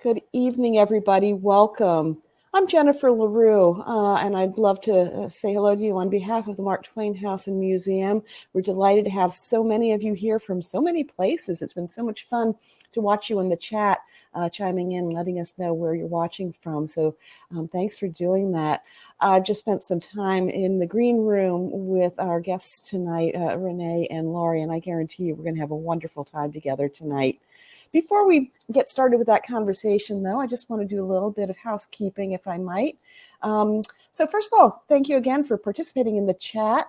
Good evening, everybody. Welcome. I'm Jennifer LaRue, and I'd love to say hello to you on behalf of the Mark Twain House and Museum. We're delighted to have so many of you here from so many places. It's been so much fun to watch you in the chat, chiming in, letting us know where you're watching from. So thanks for doing that. I just spent some time in the green room with our guests tonight, Renee and Laurie, and I guarantee you we're going to have a wonderful time together tonight. Before we get started with that conversation, though, I just want to do a little bit of housekeeping, if I might. So first of all, thank you again for participating in the chat.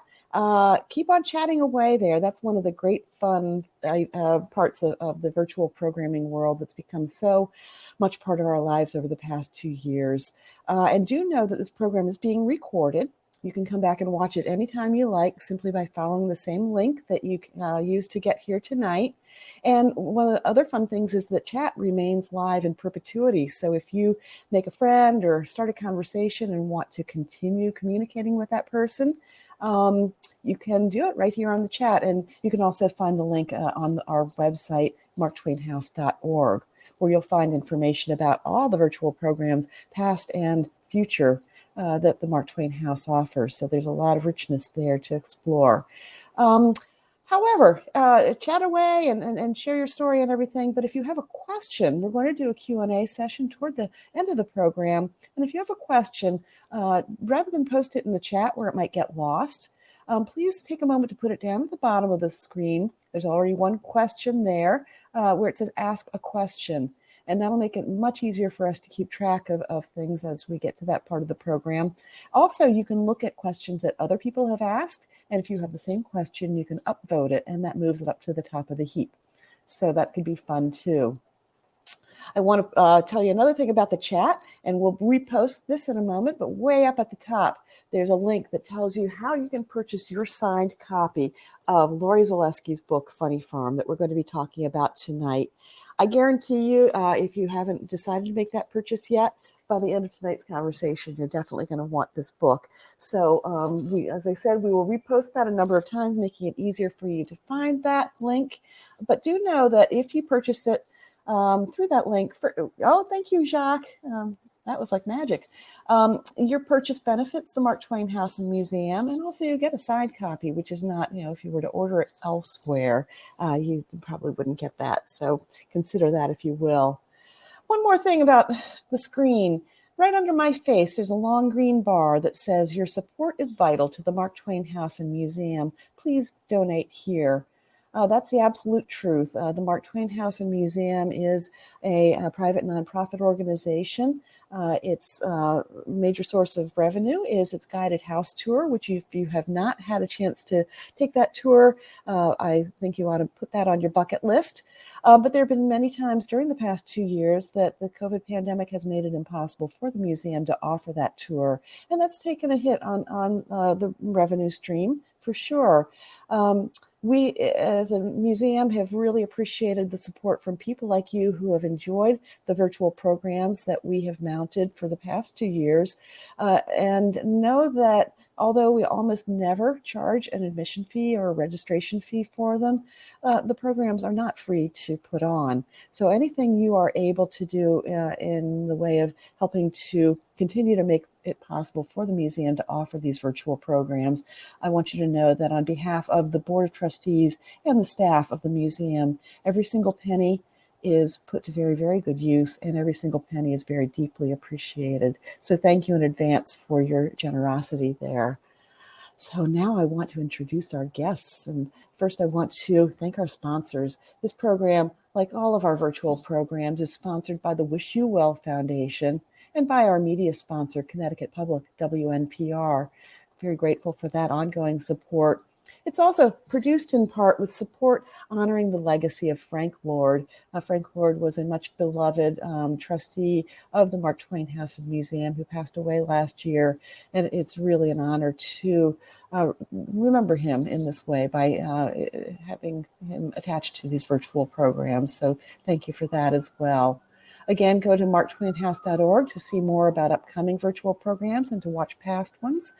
Keep on chatting away there. That's one of the great fun parts of the virtual programming world that's become so much part of our lives over the past 2 years. And do know that this program is being recorded. You can come back and watch it anytime you like, simply by following the same link that you used to get here tonight. And one of the other fun things is that chat remains live in perpetuity. So if you make a friend or start a conversation and want to continue communicating with that person, you can do it right here on the chat. And you can also find the link on our website, marktwainhouse.org, where you'll find information about all the virtual programs, past and future, that the Mark Twain House offers. So there's a lot of richness there to explore. However, chat away and share your story and everything. But if you have a question, we're going to do a Q&A session toward the end of the program. And if you have a question, rather than post it in the chat where it might get lost, please take a moment to put it down at the bottom of the screen. There's already one question there where it says ask a question. And that'll make it much easier for us to keep track of things as we get to that part of the program. Also, you can look at questions that other people have asked. And if you have the same question, you can upvote it, and that moves it up to the top of the heap. So that could be fun, too. I want to tell you another thing about the chat, and we'll repost this in a moment, but way up at the top, there's a link that tells you how you can purchase your signed copy of Laurie Zaleski's book, Funny Farm, that we're going to be talking about tonight. I guarantee you, if you haven't decided to make that purchase yet, by the end of tonight's conversation, you're definitely going to want this book. So as I said, we will repost that a number of times, making it easier for you to find that link. But do know that if you purchase it through that link, thank you, Jacques. That was like magic. Your purchase benefits the Mark Twain House and Museum, and also you get a signed copy, which is not, if you were to order it elsewhere, you probably wouldn't get that. So consider that, if you will. One more thing about the screen. Right under my face, there's a long green bar that says, "Your support is vital to the Mark Twain House and Museum. Please donate here." That's the absolute truth. The Mark Twain House and Museum is a private nonprofit organization. Its major source of revenue is its guided house tour, which if you have not had a chance to take that tour, I think you ought to put that on your bucket list. But there have been many times during the past 2 years that the COVID pandemic has made it impossible for the museum to offer that tour. And that's taken a hit on the revenue stream for sure. We, as a museum, have really appreciated the support from people like you who have enjoyed the virtual programs that we have mounted for the past 2 years, and know that although we almost never charge an admission fee or a registration fee for them, the programs are not free to put on. So anything you are able to do in the way of helping to continue to make it possible for the museum to offer these virtual programs, I want you to know that on behalf of the Board of Trustees and the staff of the museum, every single penny is put to very, very good use, and every single penny is very deeply appreciated. So thank you in advance for your generosity there. So now I want to introduce our guests. And first I want to thank our sponsors. This program, like all of our virtual programs, is sponsored by the Wish You Well Foundation and by our media sponsor, Connecticut Public, WNPR. Very grateful for that ongoing support. It's also produced in part with support honoring the legacy of Frank Lord. Frank Lord was a much beloved trustee of the Mark Twain House and Museum who passed away last year. And it's really an honor to remember him in this way by having him attached to these virtual programs. So thank you for that as well. Again, go to marktwainhouse.org to see more about upcoming virtual programs and to watch past ones.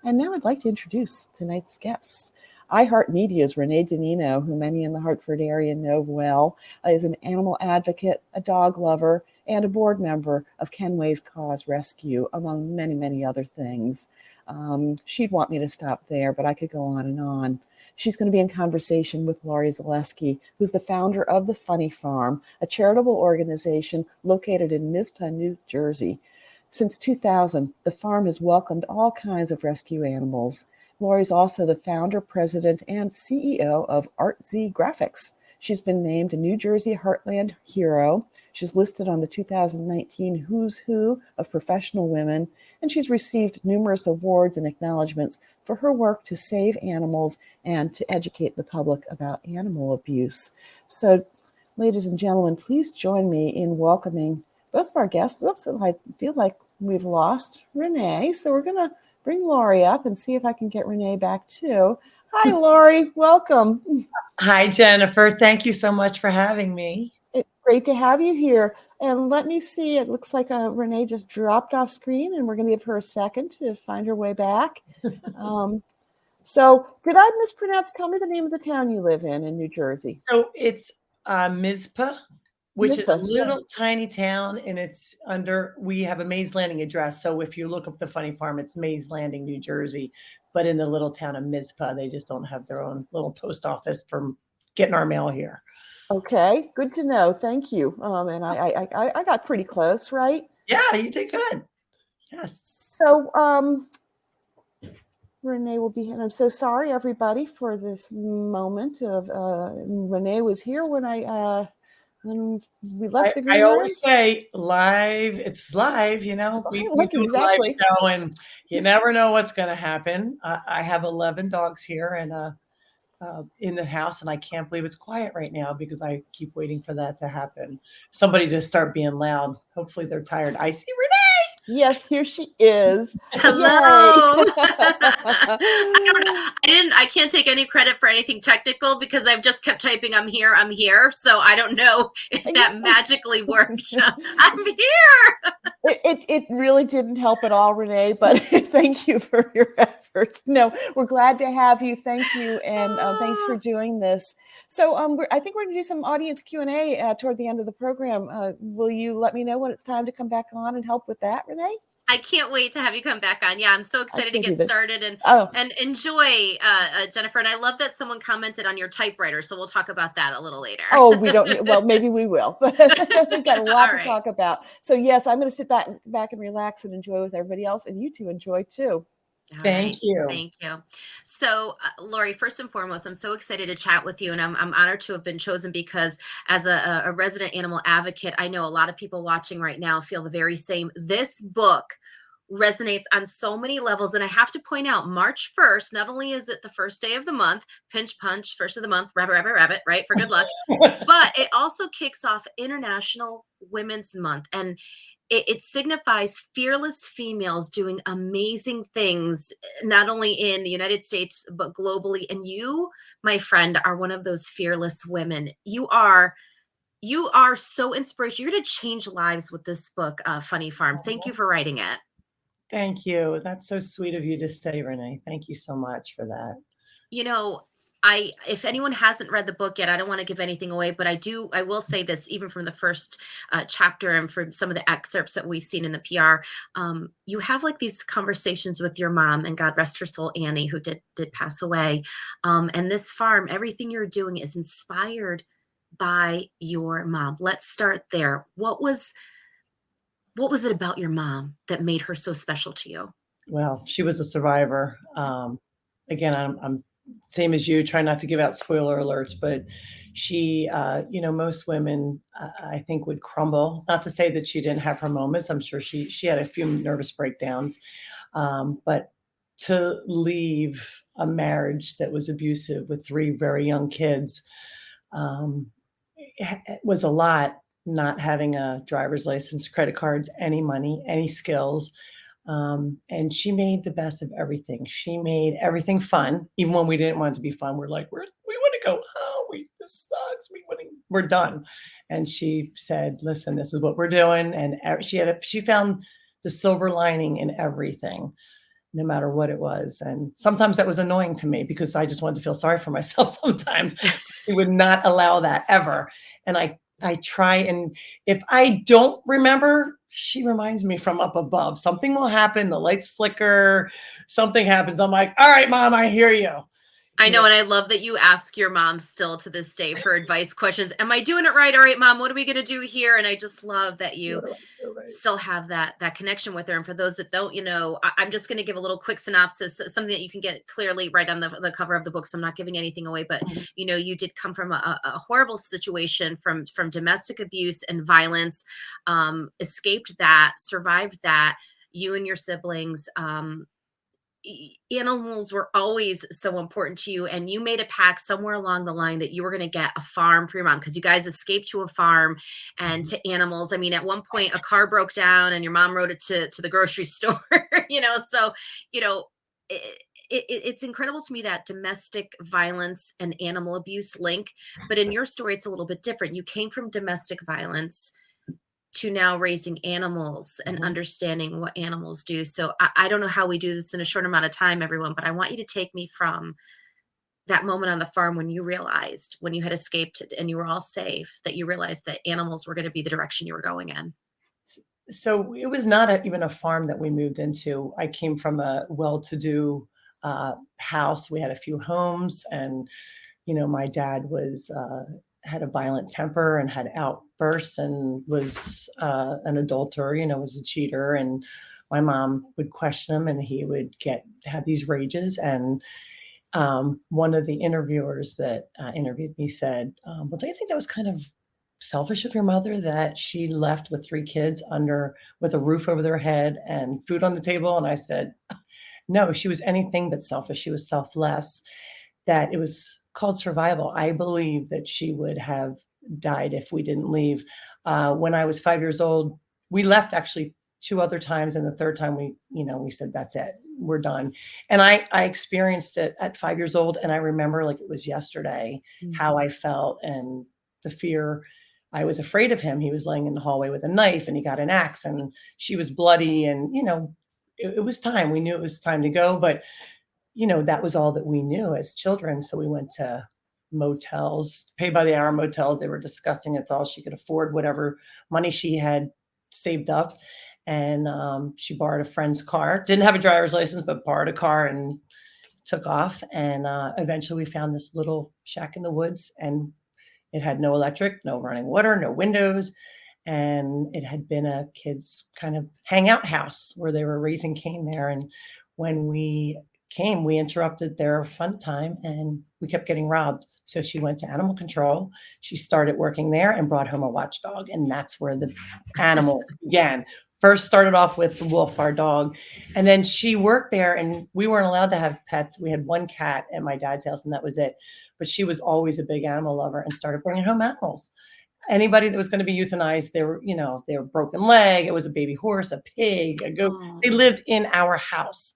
And now I'd like to introduce tonight's guests. iHeartMedia's Renee DiNino, who many in the Hartford area know well, is an animal advocate, a dog lover, and a board member of Kenway's Cause Rescue, among many, many other things. She'd want me to stop there, but I could go on and on. She's going to be in conversation with Laurie Zaleski, who's the founder of The Funny Farm, a charitable organization located in Mizpah, New Jersey. Since 2000, the farm has welcomed all kinds of rescue animals. Laurie's also the founder, president, and CEO of ArtZ Graphics. She's been named a New Jersey Heartland Hero. She's listed on the 2019 Who's Who of Professional Women, and she's received numerous awards and acknowledgments for her work to save animals and to educate the public about animal abuse. So, ladies and gentlemen, please join me in welcoming both of our guests. Oops, I feel like we've lost Renee, so we're going to bring Laurie up and see if I can get Renee back too. Hi, Laurie. Welcome. Hi, Jennifer. Thank you so much for having me. It's great to have you here. And let me see. It looks like Renee just dropped off screen, and we're going to give her a second to find her way back. So did I mispronounce? Tell me the name of the town you live in New Jersey. So it's Mizpah, which is a little tiny town, and it's we have a Mays Landing address. So if you look up the Funny Farm, it's Mays Landing, New Jersey. But in the little town of Mizpah, they just don't have their own little post office for getting our mail here. Okay, good to know. Thank you. And I got pretty close, right? Yeah, you did good. Yes. So Renee will be, and I'm so sorry, everybody, for this moment of Renee was here when we left the green room. I always say live, it's live, we do a live show, and you never know what's going to happen. I have 11 dogs here and in the house, and I can't believe it's quiet right now because I keep waiting for that to happen. Somebody to start being loud. Hopefully they're tired. I see Renee. Yes, here she is. Hello. I can't take any credit for anything technical because I've just kept typing I'm here. So I don't know if that magically worked. I'm here. It really didn't help at all, Renee, but thank you for your efforts. No, we're glad to have you. Thank you. And thanks for doing this. So I think we're going to do some audience Q&A toward the end of the program. Will you let me know when it's time to come back on and help with that, Renee? I can't wait to have you come back on. Yeah, I'm so excited to get started and enjoy, Jennifer. And I love that someone commented on your typewriter. So we'll talk about that a little later. Oh, we don't. Well, maybe we will. We've got a lot to talk about. So yes, I'm going to sit back and relax and enjoy with everybody else. And you two enjoy too. Thank you. Thank you. So, Laurie, first and foremost, I'm so excited to chat with you, and I'm honored to have been chosen because as a resident animal advocate, I know a lot of people watching right now feel the very same. This book resonates on so many levels, and I have to point out, March 1st, not only is it the first day of the month, pinch punch, first of the month, rabbit, right, for good luck, but it also kicks off International Women's Month, and it signifies fearless females doing amazing things, not only in the United States, but globally. And you, my friend, are one of those fearless women. You are so inspirational. You're going to change lives with this book, Funny Farm. Thank you for writing it. Thank you. That's so sweet of you to say, Renee. Thank you so much for that. If anyone hasn't read the book yet, I don't want to give anything away, but I will say this, even from the first chapter and from some of the excerpts that we've seen in the PR, you have like these conversations with your mom, and God rest her soul, Annie, who did pass away. And this farm, everything you're doing is inspired by your mom. Let's start there. What was it about your mom that made her so special to you? Well, she was a survivor. Again, I'm same as you, try not to give out spoiler alerts, but she, most women, I think, would crumble. Not to say that she didn't have her moments. I'm sure she had a few nervous breakdowns, but to leave a marriage that was abusive with 3 very young kids, it was a lot. Not having a driver's license, credit cards, any money, any skills. And she made the best of everything. She made everything fun, even when we didn't want it to be fun. We're like, we want to go home. This sucks. We're done. And she said, listen, this is what we're doing. And she found the silver lining in everything, no matter what it was. And sometimes that was annoying to me because I just wanted to feel sorry for myself sometimes. She would not allow that ever. And I I try, and if I don't remember, she reminds me from up above. Something will happen, the lights flicker, something happens. I'm like, all right, Mom, I hear you. I You know, and I love that you ask your mom still to this day for advice questions. Am I doing it right? All right, Mom, what are we going to do here? And I just love that you What do I do, right? still have that connection with her. And for those that don't, I'm just going to give a little quick synopsis, something that you can get clearly right on the cover of the book. So I'm not giving anything away, but Mhm. you did come from a horrible situation from domestic abuse and violence, escaped that, survived that. You and your siblings, animals were always so important to you, and you made a pact somewhere along the line that you were going to get a farm for your mom, because you guys escaped to a farm and to animals. I mean, at one point a car broke down and your mom rode it to the grocery store. So you know it's incredible to me, that domestic violence and animal abuse link. But in your story, it's a little bit different. You came from domestic violence to now raising animals and Mhm. understanding what animals do. So I don't know how we do this in a short amount of time, everyone, but I want you to take me from that moment on the farm when you realized, when you had escaped and you were all safe, that you realized that animals were going to be the direction you were going in. So it was not even a farm that we moved into. I came from a well-to-do house. We had a few homes, and my dad was had a violent temper and had outbursts, and was an adulterer. Was a cheater, and my mom would question him, and he would have these rages. And one of the interviewers that interviewed me said, "Well, don't you think that was kind of selfish of your mother, that she left with 3 kids with a roof over their head and food on the table?" And I said, "No, she was anything but selfish. She was selfless, that it was called survival. I believe that she would have died if we didn't leave." When I was 5 years old, we left actually 2 other times, and the 3rd time we said, "That's it. We're done." And I experienced it at 5 years old, and I remember like it was yesterday how I felt, and the fear. I was afraid of him. He was laying in the hallway with a knife, and he got an axe, and she was bloody, and it was time. We knew it was time to go, but that was all that we knew as children. So we went to motels, pay by the hour motels. They were disgusting. It's all she could afford, whatever money she had saved up. And she borrowed a friend's car, didn't have a driver's license, but borrowed a car and took off. And eventually we found this little shack in the woods, and it had no electric, no running water, no windows. And it had been a kid's kind of hangout house where they were raising Cain there. And when we came, we interrupted their fun time, and we kept getting robbed. So she went to animal control. She started working there and brought home a watchdog. And that's where the animal began. First started off with the wolf, our dog. And then she worked there, and we weren't allowed to have pets. We had one cat at my dad's house, and that was it. But she was always a big animal lover and started bringing home animals. Anybody that was going to be euthanized, they were broken leg. It was a baby horse, a pig, a goat. They lived in our house.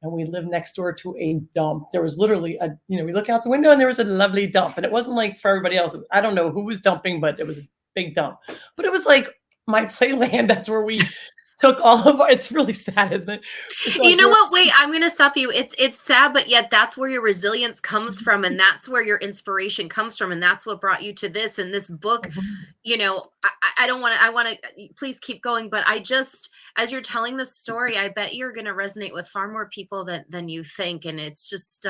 And we lived next door to a dump. There was literally we look out the window and there was a lovely dump. And it wasn't like for everybody else. I don't know who was dumping, but it was a big dump. But it was like my playland. That's where we took all of our, it's really sad, isn't it? You know what? Wait, I'm going to stop you. It's sad, but yet that's where your resilience comes from. And that's where your inspiration comes from. And that's what brought you to this. And this book, I don't want to, I want to, please keep going. But as you're telling this story, I bet you're going to resonate with far more people than you think. And it's just,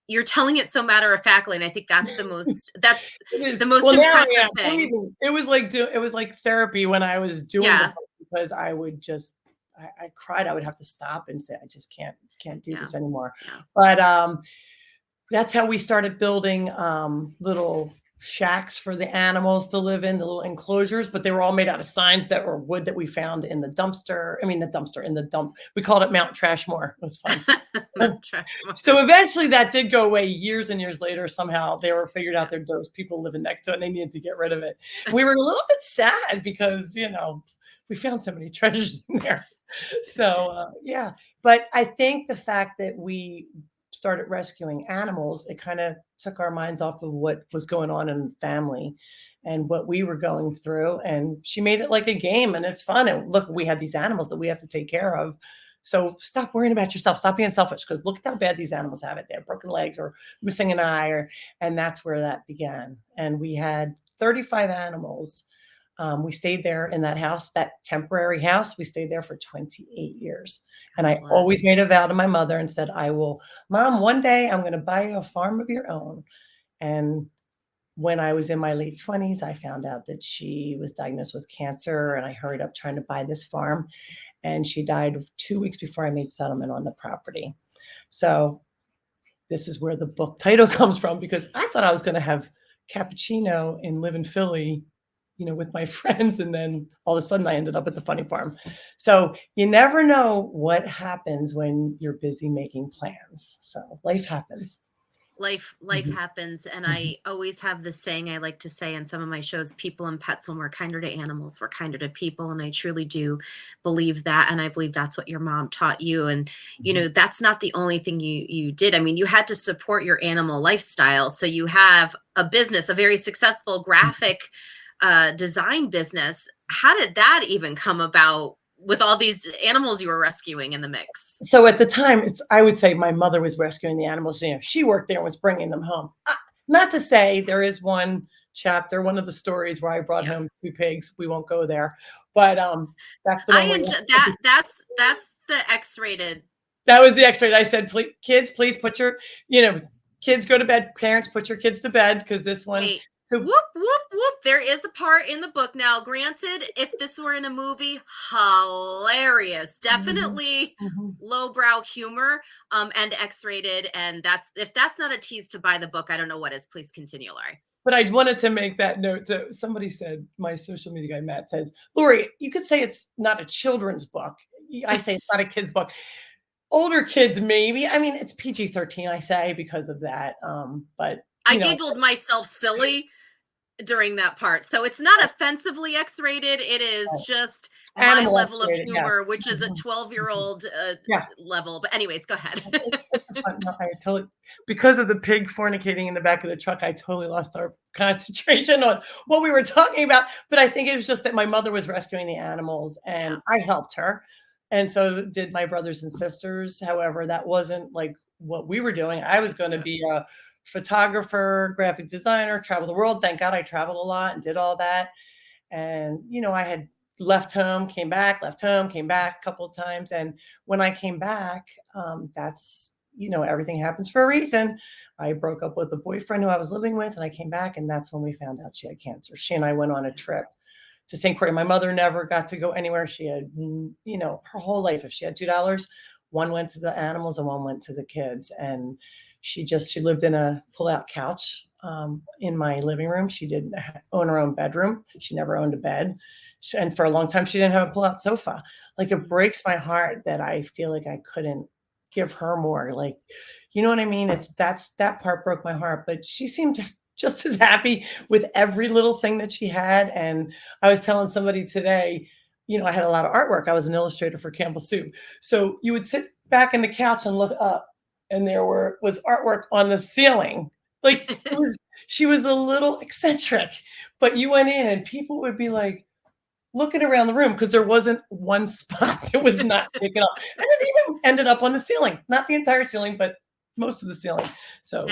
you're telling it so matter of factly. And I think that's the most impressive thing. It was like therapy when I was doing it, because I would just, I cried. I would have to stop and say, I just can't do this anymore. Yeah. But that's how we started building little shacks for the animals to live in, the little enclosures, but they were all made out of signs that were wood that we found in the dumpster. I mean, in the dump. We called it Mount Trashmore. It was fun. So eventually that did go away years and years later. Somehow they were figured out there was people living next to it and they needed to get rid of it. We were a little bit sad because, we found so many treasures in there. So, yeah. But I think the fact that we started rescuing animals, it kind of took our minds off of what was going on in the family and what we were going through. And she made it like a game, and it's fun. And look, we have these animals that we have to take care of. So stop worrying about yourself. Stop being selfish, because look at how bad these animals have it. They have broken legs or missing an eye, and that's where that began. And we had 35 animals. We stayed there in that house, that temporary house. We stayed there for 28 years. And I always made a vow to my mother and said, Mom, one day I'm going to buy you a farm of your own. And when I was in my late 20s, I found out that she was diagnosed with cancer, and I hurried up trying to buy this farm. And she died 2 weeks before I made settlement on the property. So this is where the book title comes from, because I thought I was going to have cappuccino and live in Philly, with my friends. And then all of a sudden I ended up at the funny farm. So you never know what happens when you're busy making plans. So life happens. Life happens. And I always have this saying I like to say in some of my shows, people and pets, when we're kinder to animals, we're kinder to people. And I truly do believe that. And I believe that's what your mom taught you. And, that's not the only thing you did. I mean, you had to support your animal lifestyle. So you have a business, a very successful graphic design business. How did that even come about with all these animals you were rescuing in the mix? So at the time, I would say my mother was rescuing the animals. She worked there and was bringing them home. Not to say there is one chapter, one of the stories where I brought home 2 pigs. We won't go there, but that's the one. That's the X-rated. That was the X-rated. I said, please put your, kids go to bed. Parents, put your kids to bed, because this one. Wait. So, whoop, whoop, whoop. There is a part in the book. Now, granted, if this were in a movie, hilarious. Definitely lowbrow humor, and X-rated. And if that's not a tease to buy the book, I don't know what is. Please continue, Laurie. But I wanted to make that note. So somebody said, my social media guy, Matt, says, Laurie, you could say it's not a children's book. I say it's not a kid's book. Older kids, maybe. I mean, it's PG-13, I say, because of that. But I giggled myself silly during that part. So it's not offensively X-rated. It is just my level of humor, which is a 12-year-old level. But anyways, go ahead. Because of the pig fornicating in the back of the truck, I totally lost our concentration on what we were talking about. But I think it was just that my mother was rescuing the animals, and I helped her. And so did my brothers and sisters. However, that wasn't like what we were doing. I was going to be a photographer, graphic designer, travel the world. Thank God I traveled a lot and did all that. And, I had left home, came back, a couple of times. And when I came back, that's, everything happens for a reason. I broke up with a boyfriend who I was living with, and I came back, and that's when we found out she had cancer. She and I went on a trip to St. Croix. My mother never got to go anywhere. She had, her whole life, if she had $2, one went to the animals and one went to the kids. And she lived in a pull-out couch in my living room. She didn't own her own bedroom. She never owned a bed. And for a long time, she didn't have a pull-out sofa. Like, it breaks my heart that I feel like I couldn't give her more. Like, you know what I mean? That part broke my heart, but she seemed just as happy with every little thing that she had. And I was telling somebody today, I had a lot of artwork. I was an illustrator for Campbell Soup. So you would sit back in the couch and look up, and there was artwork on the ceiling. Like, she was a little eccentric, but you went in and people would be like looking around the room, because there wasn't one spot that was not taken up. And it even ended up on the ceiling, not the entire ceiling, but most of the ceiling. So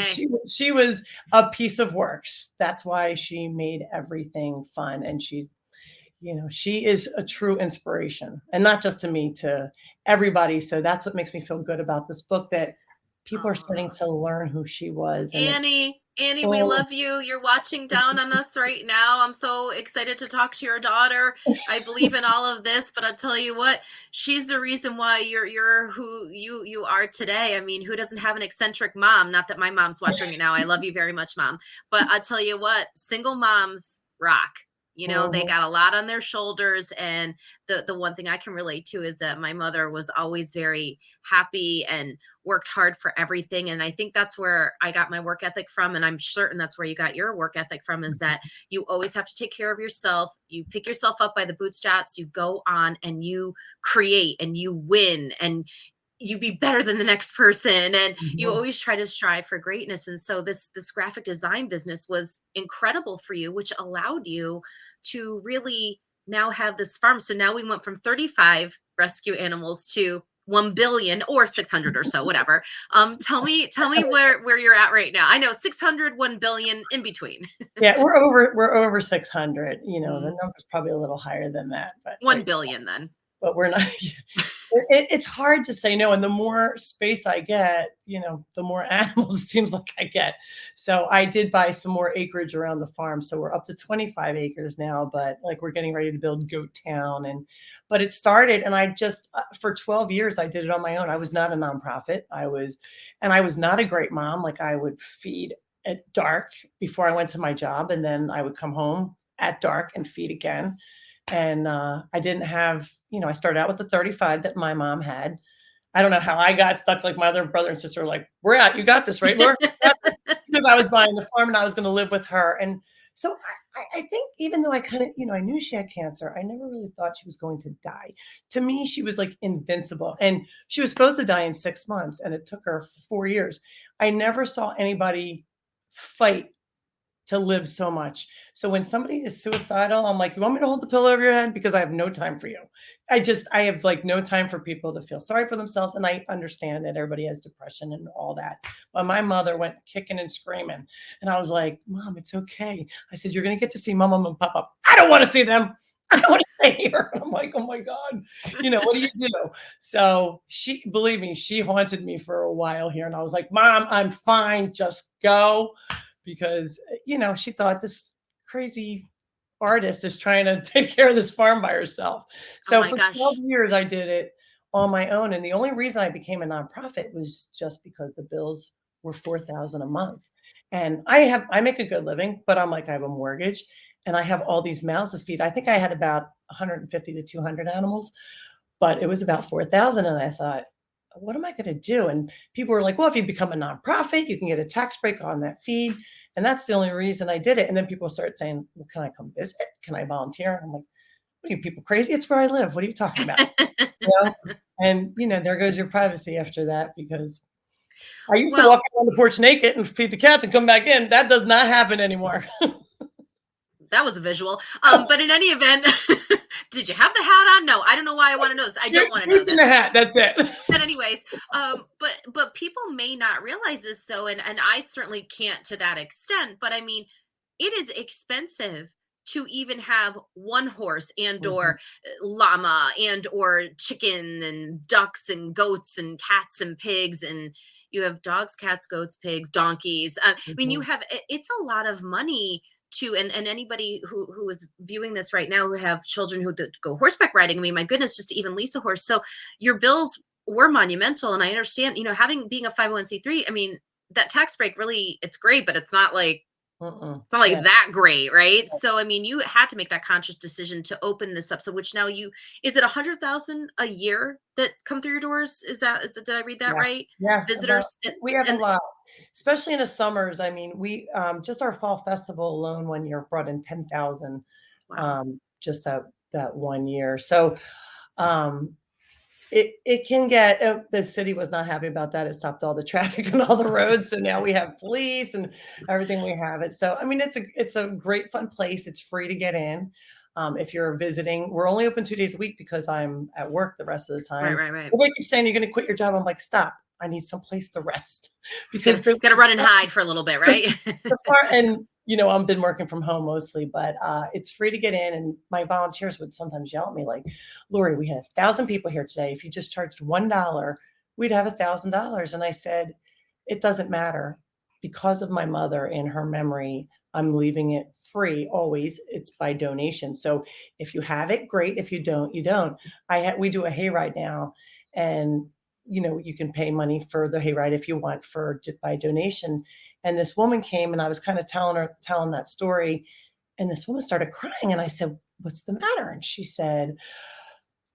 she was a piece of work. That's why she made everything fun. And she is a true inspiration, and not just to me, to everybody. So that's what makes me feel good about this book, that people are starting to learn who she was. And Annie, we love you. You're watching down on us right now. I'm so excited to talk to your daughter. I believe in all of this, but I'll tell you what, she's the reason why you're who you are today. I mean, who doesn't have an eccentric mom? Not that my mom's watching it now. I love you very much, Mom. But I'll tell you what, single moms rock. They got a lot on their shoulders. And the one thing I can relate to is that my mother was always very happy and worked hard for everything. And I think that's where I got my work ethic from. And I'm certain that's where you got your work ethic from, is that you always have to take care of yourself. You pick yourself up by the bootstraps, you go on and you create and you win and you be better than the next person. And you always try to strive for greatness. And so this graphic design business was incredible for you, which allowed you to really now have this farm. So now we went from 35 rescue animals to 1 billion or 600 or so, whatever. Tell me where you're at right now. I know 600, 1 billion in between. Yeah, we're over 600. The Mm, number's probably a little higher than that, but 1 billion then. we're not. It's hard to say no. And the more space I get, the more animals it seems like I get. So I did buy some more acreage around the farm. So we're up to 25 acres now, but like we're getting ready to build Goat Town. But it started, and I just, for 12 years, I did it on my own. I was not a nonprofit. I was not a great mom. Like I would feed at dark before I went to my job. And then I would come home at dark and feed again. And I didn't have, I started out with the 35 that my mom had. I don't know how I got stuck. Like my other brother and sister were like, we're out. You got this, right, Laura? Because I was buying the farm and I was going to live with her. And so I think even though I kind of, I knew she had cancer, I never really thought she was going to die. To me, she was like invincible. And she was supposed to die in 6 months, and it took her 4 years. I never saw anybody fight to live so much. So when somebody is suicidal, I'm like, you want me to hold the pillow over your head? Because I have no time for you. I have like no time for people to feel sorry for themselves. And I understand that everybody has depression and all that. But my mother went kicking and screaming. And I was like, Mom, it's okay. I said, you're going to get to see Mama and Papa. I don't want to see them. I don't want to stay here. I'm like, oh my God, what do you do? So believe me, she haunted me for a while here. And I was like, Mom, I'm fine. Just go. Because, she thought this crazy artist is trying to take care of this farm by herself. So for 12 years, I did it on my own. And the only reason I became a nonprofit was just because the bills were $4,000 a month. And I make a good living, but I'm like, I have a mortgage and I have all these mouths to feed. I think I had about 150 to 200 animals, but it was about 4,000. And I thought, what am I going to do? And people were like, well, if you become a nonprofit, you can get a tax break on that feed. And that's the only reason I did it. And then people started saying, well, can I come visit? Can I volunteer? And I'm like, what are you people crazy? It's where I live. What are you talking about? And there goes your privacy after that, because I used to walk out on the porch naked and feed the cats and come back in. That does not happen anymore. That was a visual. But in any event, did you have the hat on? No, I don't know why I want to know this. I don't want to know this. The hat, that's it. But anyways, but people may not realize this though, and I certainly can't to that extent. But I mean, it is expensive to even have one horse and or llama and or chicken and ducks and goats and cats and pigs, and you have dogs, cats, goats, pigs, donkeys. I mean, it's a lot of money to, and anybody who is viewing this right now who have children who go horseback riding. I mean, my goodness, just to even lease a horse. So your bills were monumental. And I understand, being a 501c3, I mean, that tax break really, it's great, but it's not like, it's not like that great. Right. Yeah. So, I mean, you had to make that conscious decision to open this up. So which now is it 100,000 a year that come through your doors? Is that, did I read that right? Yeah. Visitors. We have a lot, especially in the summers. I mean, we, just our fall festival alone 1 year brought in 10,000, just that 1 year. So, it can get, the city was not happy about that. It stopped all the traffic on all the roads. So now we have police and everything we have it. So, I mean, it's a great fun place. It's free to get in. If you're visiting, we're only open 2 days a week because I'm at work the rest of the time. Right. Everybody keeps saying you're going to quit your job. I'm like, stop. I need some place to rest, because you got to run and hide for a little bit. Right. And, I've been working from home mostly, but it's free to get in. And my volunteers would sometimes yell at me like, Laurie, we have 1,000 people here today. If you just charged $1, we'd have $1,000. And I said, it doesn't matter. Because of my mother and her memory, I'm leaving it free always. It's by donation. So if you have it, great. If you don't, you don't. We do a hayride now, and you can pay money for the hayride if you want by donation. And this woman came, and I was kind of telling that story, and this woman started crying, and I said, what's the matter? And she said,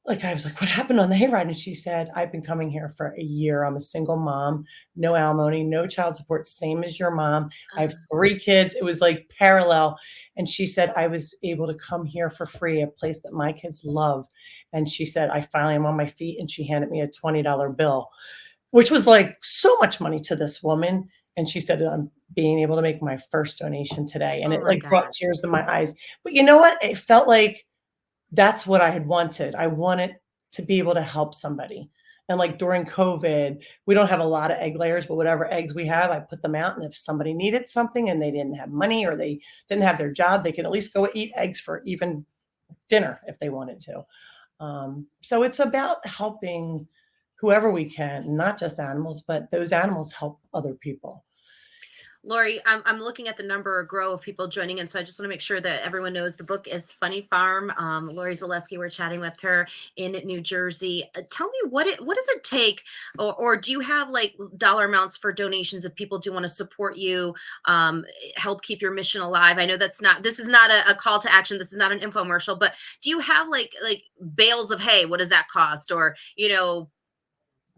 I was like, what happened on the hayride? And she said, I've been coming here for a year. I'm a single mom, no alimony, no child support, same as your mom. I have 3 kids. It was like parallel. And she said, I was able to come here for free, a place that my kids love. And she said, I finally am on my feet. And she handed me a $20 bill, which was like so much money to this woman. And she said, I'm being able to make my first donation today. And it brought tears to my eyes. But you know what? It felt like that's what I had wanted. I wanted to be able to help somebody. And like during COVID, we don't have a lot of egg layers, but whatever eggs we have, I put them out. And if somebody needed something and they didn't have money or they didn't have their job, they could at least go eat eggs for even dinner if they wanted to. So it's about helping whoever we can, not just animals, but those animals help other people. Laurie, I'm looking at the number or grow of people joining in. So I just want to make sure that everyone knows the book is Funny Farm. Laurie Zaleski, we're chatting with her in New Jersey. Tell me what does it take, or do you have like dollar amounts for donations if people do want to support you, help keep your mission alive? I know this is not a call to action. This is not an infomercial, but do you have like bales of hay? What does that cost? Or,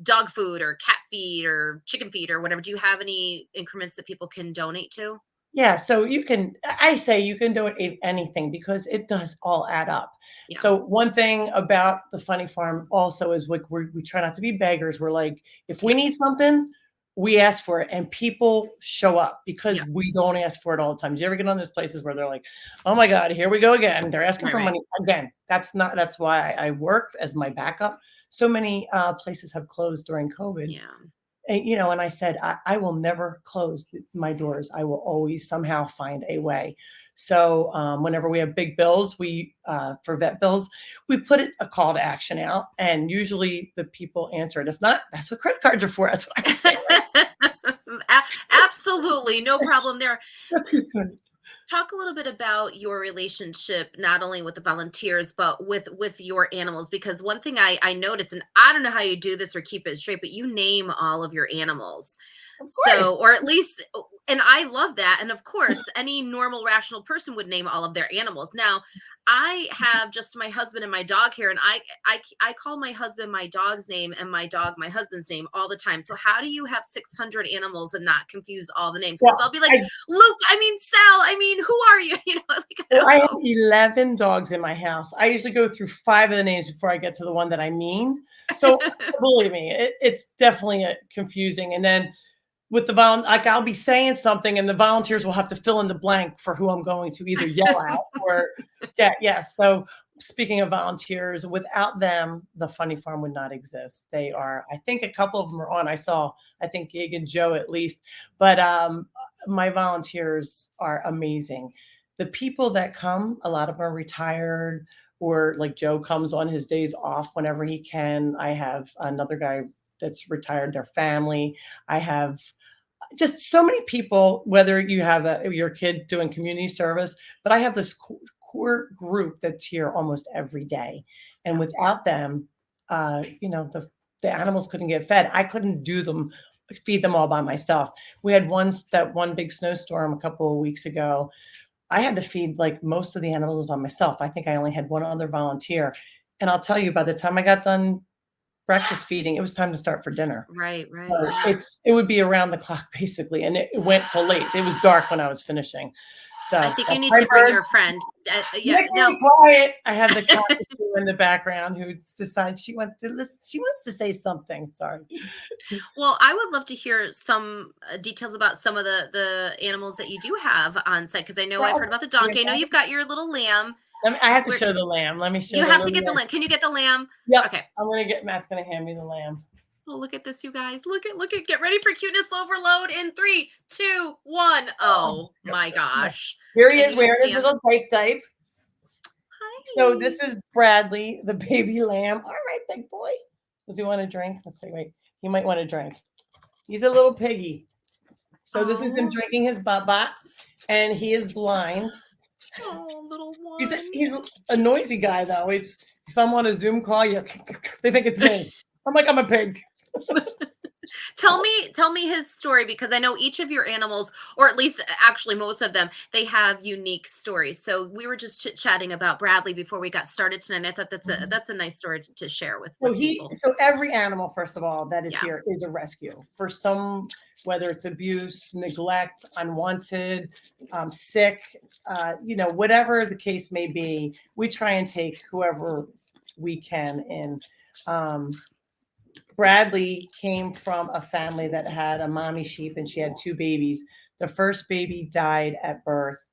dog food or cat feed or chicken feed or whatever? Do you have any increments that people can donate to? Yeah, so I say you can donate anything because it does all add up. Yeah. So one thing about the Funny Farm also is like we try not to be beggars. We're like, if we need something, we ask for it and people show up because we don't ask for it all the time. Do you ever get on those places where they're like, oh my God, here we go again. They're asking for money again. That's why I work as my backup. So many places have closed during COVID. Yeah. And, and I said, I will never close my doors. I will always somehow find a way. So whenever we have big bills, for vet bills, we put a call to action out, and usually the people answer it. If not, that's what credit cards are for. That's why I say absolutely no problem there. That's good. Talk a little bit about your relationship, not only with the volunteers, but with your animals, because one thing I noticed, and I don't know how you do this or keep it straight, but you name all of your animals. So, or at least, and I love that. And of course, any normal, rational person would name all of their animals. Now, I have just my husband and my dog here, and I call my husband my dog's name and my dog my husband's name all the time. So how do you have 600 animals and not confuse all the names? Because I'll be like, Luke, Sal, who are you? I have 11 dogs in my house. I usually go through 5 of the names before I get to the one that I mean. So believe me, it's definitely confusing. And then with the I'll be saying something and the volunteers will have to fill in the blank for who I'm going to either yell at or yes. So speaking of volunteers, without them, the Funny Farm would not exist. They are, I think a couple of them are on. I think Gig and Joe at least, but my volunteers are amazing. The people that come, a lot of them are retired, or like Joe comes on his days off whenever he can. I have another guy that's retired, their family. I have just so many people, whether you have your kid doing community service, but I have this core group that's here almost every day. And without them, the animals couldn't get fed. I couldn't feed them all by myself. We had that one big snowstorm a couple of weeks ago. I had to feed like most of the animals by myself. I think I only had one other volunteer. And I'll tell you, by the time I got done breakfast feeding, it was time to start for dinner. Right. It would be around the clock basically, and it went till late. It was dark when I was finishing. So I think you need to bring your friend. Quiet. I have the cockatoo in the background who decides she wants to listen. She wants to say something. Sorry. Well, I would love to hear some details about some of the animals that you do have on site, because I know I've heard about the donkey. I know you've got your little lamb. I have to show the lamb. Let me show. You have to get the lamb. Can you get the lamb? Yeah. Okay. Matt's gonna hand me the lamb. Oh, look at this, you guys. Look at, get ready for cuteness overload in 3, 2, 1. Oh my gosh. Here he is wearing his little type. Hi. So this is Bradley, the baby lamb. All right, big boy. Does he want a drink? Let's see. Wait, he might want a drink. He's a little piggy. So this is him drinking his baba, and he is blind. Oh, little one. He's a noisy guy though. If I'm on a Zoom call, they think it's me. I'm like, I'm a pig. Tell me his story, because I know each of your animals, or at least actually most of them, they have unique stories. So we were just chit-chatting about Bradley before we got started tonight. I thought that's a nice story to share with people. So every animal, first of all, that is here is a rescue. For some, whether it's abuse, neglect, unwanted, sick, whatever the case may be, we try and take whoever we can in. Bradley came from a family that had a mommy sheep, and she had 2 babies. The first baby died at birth.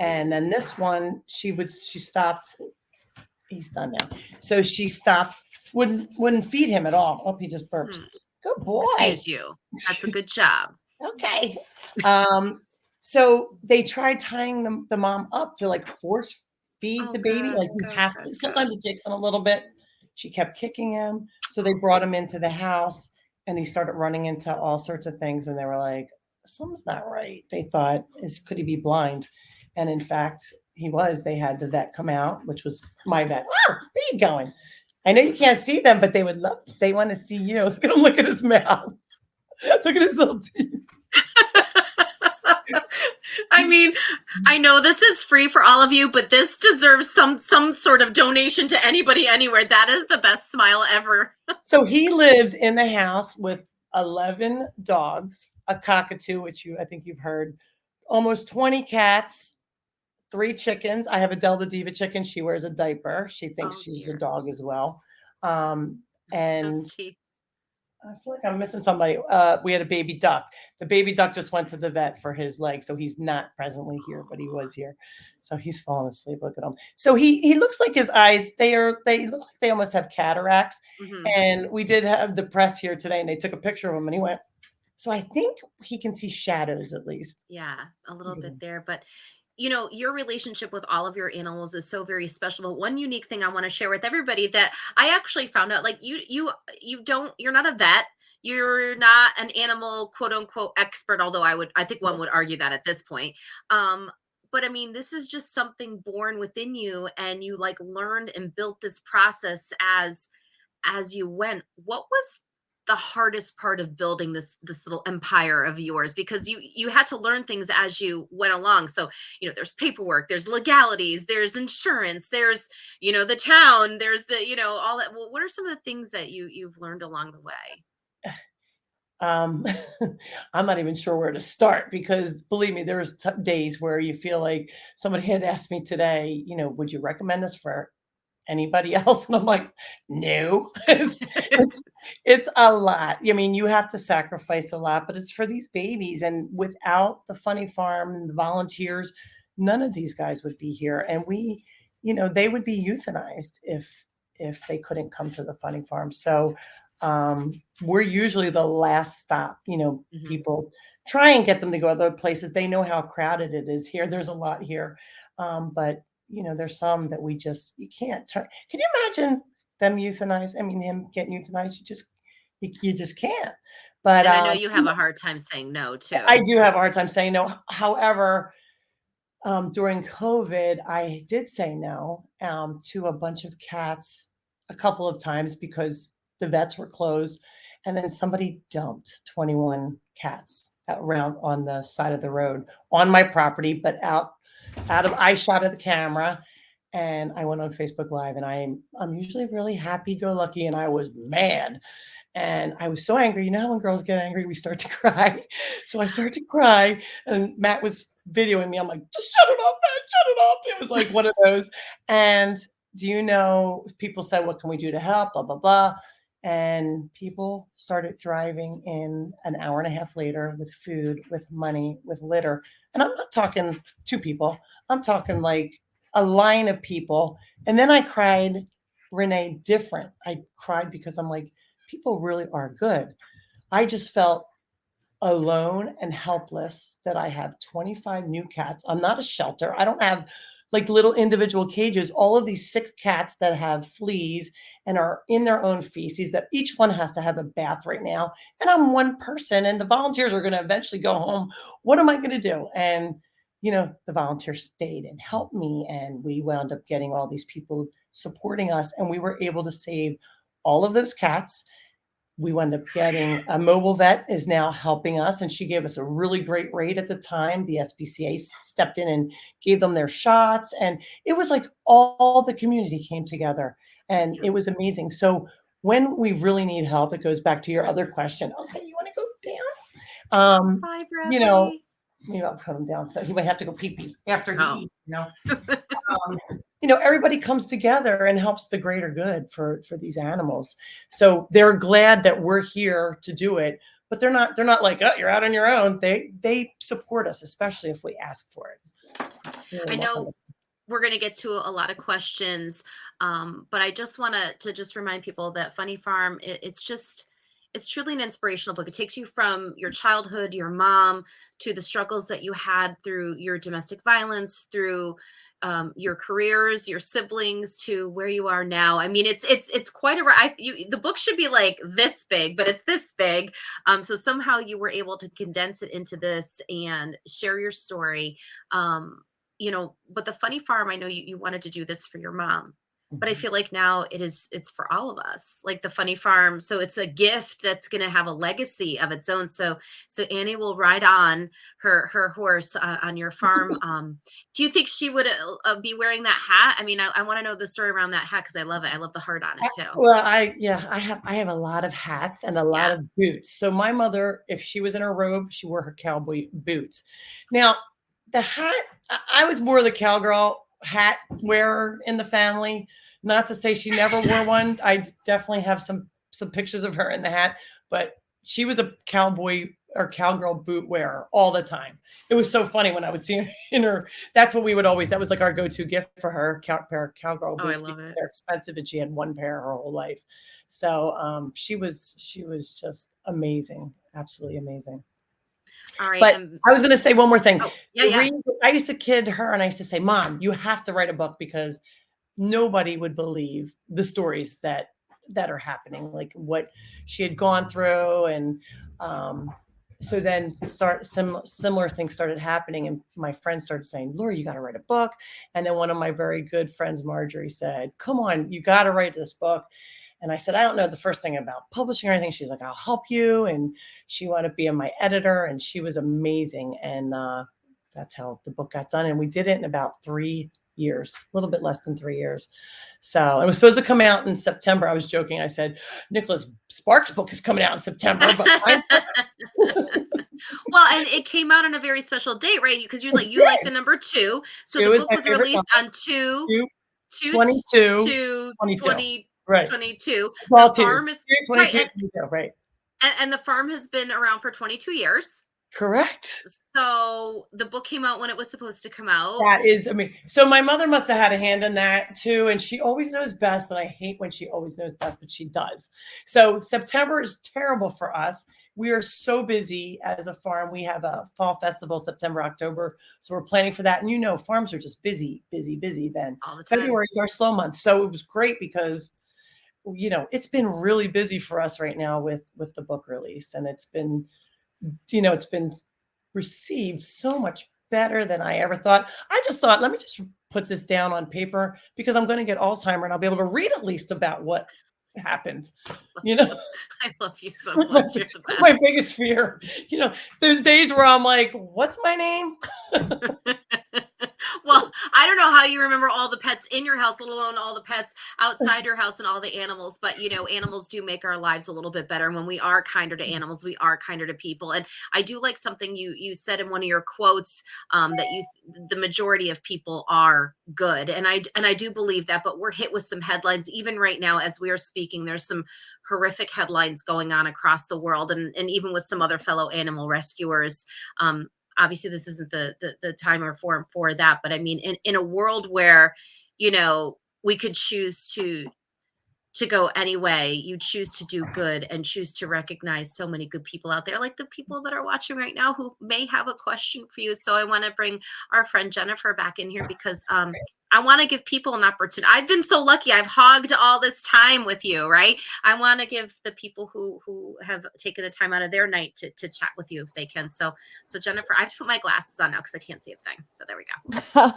And then this one, she stopped he's done now. So she stopped, wouldn't feed him at all. Oh, he just burped. Good boy. Excuse you. That's a good job. Okay. So they tried tying the mom up to like force feed the baby. Like you have to. Sometimes it takes them a little bit. She kept kicking him. So they brought him into the house and he started running into all sorts of things. And they were like, something's not right. They thought, could he be blind? And in fact, he was. They had the vet come out, which was my vet. Where are you going? I know you can't see them, but they would love to. They want to see you. Look at him. Look at his mouth. Look at his little teeth. I mean, I know this is free for all of you, but this deserves some sort of donation to anybody anywhere. That is the best smile ever. So he lives in the house with 11 dogs, a cockatoo, which I think you've heard, almost 20 cats, 3 chickens. I have a Delta Diva chicken. She wears a diaper. She thinks she's a dog as well. And I feel like I'm missing somebody. We had a baby duck. The baby duck just went to the vet for his leg, so he's not presently here, but he was here. So he's falling asleep. Look at him. So he looks like his eyes. They look like they almost have cataracts. And we did have the press here today, and they took a picture of him, and he went. So I think he can see shadows at least. Yeah, a little bit there, but. You know, your relationship with all of your animals is so very special. But one unique thing I want to share with everybody that I actually found out, like you're not a vet, you're not an animal quote unquote expert, although I think one would argue that at this point. But I mean, this is just something born within you, and you like learned and built this process as you went. What was the hardest part of building this little empire of yours? Because you had to learn things as you went along. So, you know, there's paperwork, there's legalities, there's insurance, there's, you know, the town, there's the, you know, all that. Well, what are some of the things that you've learned along the way? I'm not even sure where to start, because believe me, there was days where you feel like somebody had asked me today, you know, would you recommend this for anybody else? And I'm like, no. It's a lot. I mean, you have to sacrifice a lot, but it's for these babies. And without the funny farm and the volunteers, none of these guys would be here. And we, you know, they would be euthanized if they couldn't come to the funny farm. So we're usually the last stop. You know, people try and get them to go other places. They know how crowded it is here. There's a lot here. But you know, there's some that you can't turn. Can you imagine them euthanized? I mean, him getting euthanized, you just can't. But and I know you have a hard time saying no too. I do have a hard time saying no. However, during COVID, I did say no to a bunch of cats a couple of times because the vets were closed. And then somebody dumped 21 cats around on the side of the road on my property, but out of eye shot of the camera. And I went on Facebook Live, and I'm usually really happy-go-lucky, and I was mad. And I was so angry. You know how when girls get angry, we start to cry. So I started to cry, and Matt was videoing me. I'm like, just shut it up, Matt, shut it up. It was like one of those. And do you know, people said, what can we do to help? Blah, blah, blah. And people started driving in an hour and a half later with food, with money, with litter. And I'm not talking 2 people. I'm talking like a line of people. And then I cried, Renee, different. I cried because I'm like, people really are good. I just felt alone and helpless that I have 25 new cats. I'm not a shelter. I don't have like little individual cages. All of these 6 cats that have fleas and are in their own feces, that each one has to have a bath right now. And I'm one person, and the volunteers are going to eventually go home. What am I going to do? And, you know, the volunteers stayed and helped me. And we wound up getting all these people supporting us. And we were able to save all of those cats. We wound up getting a mobile vet is now helping us, and she gave us a really great rate at the time. The SPCA stepped in and gave them their shots, and it was like all the community came together, and it was amazing. So when we really need help, it goes back to your other question. Okay, you want to go down? Bye, Bradley. You know, maybe I'll put him down. So he might have to go pee-pee after he eats, you know. You know, everybody comes together and helps the greater good for these animals. So they're glad that we're here to do it, but they're not like, oh, you're out on your own. They support us, especially if we ask for it. I know we're going to get to a lot of questions. But I just want to just remind people that Funny Farm, it's truly an inspirational book. It takes you from your childhood, your mom, to the struggles that you had through your domestic violence, through your careers, your siblings, to where you are now. I mean, it's quite the book should be like this big, but it's this big. So somehow you were able to condense it into this and share your story. But the Funny Farm, I know you wanted to do this for your mom, but I feel like now it's for all of us, like the Funny Farm. So it's a gift that's going to have a legacy of its own. So Annie will ride on her horse on your farm. Do you think she would be wearing that hat? I mean, I want to know the story around that hat, because I love it. I love the heart on it too. Well, I have a lot of hats and a lot of boots. So my mother, if she was in her robe, she wore her cowboy boots. Now, the hat, I was more the cowgirl hat wearer in the family. Not to say she never wore one. I definitely have some pictures of her in the hat, but she was a cowboy or cowgirl boot wearer all the time. It was so funny when I would see her in her. That's what we would always. That was like our go-to gift for her. Pair of cowgirl boots. Oh, I love it. They're expensive, and she had one pair her whole life. So she was just amazing, absolutely amazing. All right. But I was going to say one more thing. Oh, yeah. Reason, I used to kid her, and I used to say, "Mom, you have to write a book, because nobody would believe the stories that are happening, like what she had gone through." And so then similar things started happening, and my friends started saying, "Laurie, you got to write a book." And then one of my very good friends, Marjorie, said, "Come on, you got to write this book." And I said, "I don't know the first thing about publishing or anything." She's like, "I'll help you." And she wanted to be my editor, and she was amazing. And that's how the book got done. And we did it in about 3 years, a little bit less than 3 years. So it was supposed to come out in September. I was joking. I said, Nicholas Sparks' book is coming out in September. But well, and it came out on a very special date, right? Because you like the number 2. So the book was released on 2/22/2022. Right. 22. The farm is 22, right. And the farm has been around for 22 years. Correct. So the book came out when it was supposed to come out. That is, so my mother must have had a hand in that too. And she always knows best. And I hate when she always knows best, but she does. So September is terrible for us. We are so busy as a farm. We have a fall festival, September, October. So we're planning for that. And farms are just busy then. All the time. February is our slow month. So it was great because it's been really busy for us right now with the book release. And it's been received so much better than I ever thought. I just thought, let me just put this down on paper, because I'm going to get Alzheimer's and I'll be able to read at least about what happens. I love you so much. My biggest fear. There's days where I'm like, what's my name? Well, I don't know how you remember all the pets in your house, let alone all the pets outside your house and all the animals. But, animals do make our lives a little bit better. And when we are kinder to animals, we are kinder to people. And I do like something you said in one of your quotes, that the majority of people are good. And I do believe that, but we're hit with some headlines. Even right now, as we are speaking, there's some horrific headlines going on across the world. And even with some other fellow animal rescuers. Obviously, this isn't the time or forum for that. But I mean, in a world where, we could choose to go any way, you choose to do good and choose to recognize so many good people out there, like the people that are watching right now who may have a question for you. So I want to bring our friend Jennifer back in here, because I want to give people an opportunity. I've been so lucky. I've hogged all this time with you, right? I want to give the people who have taken the time out of their night to chat with you if they can. So Jennifer, I have to put my glasses on now because I can't see a thing. So there we go.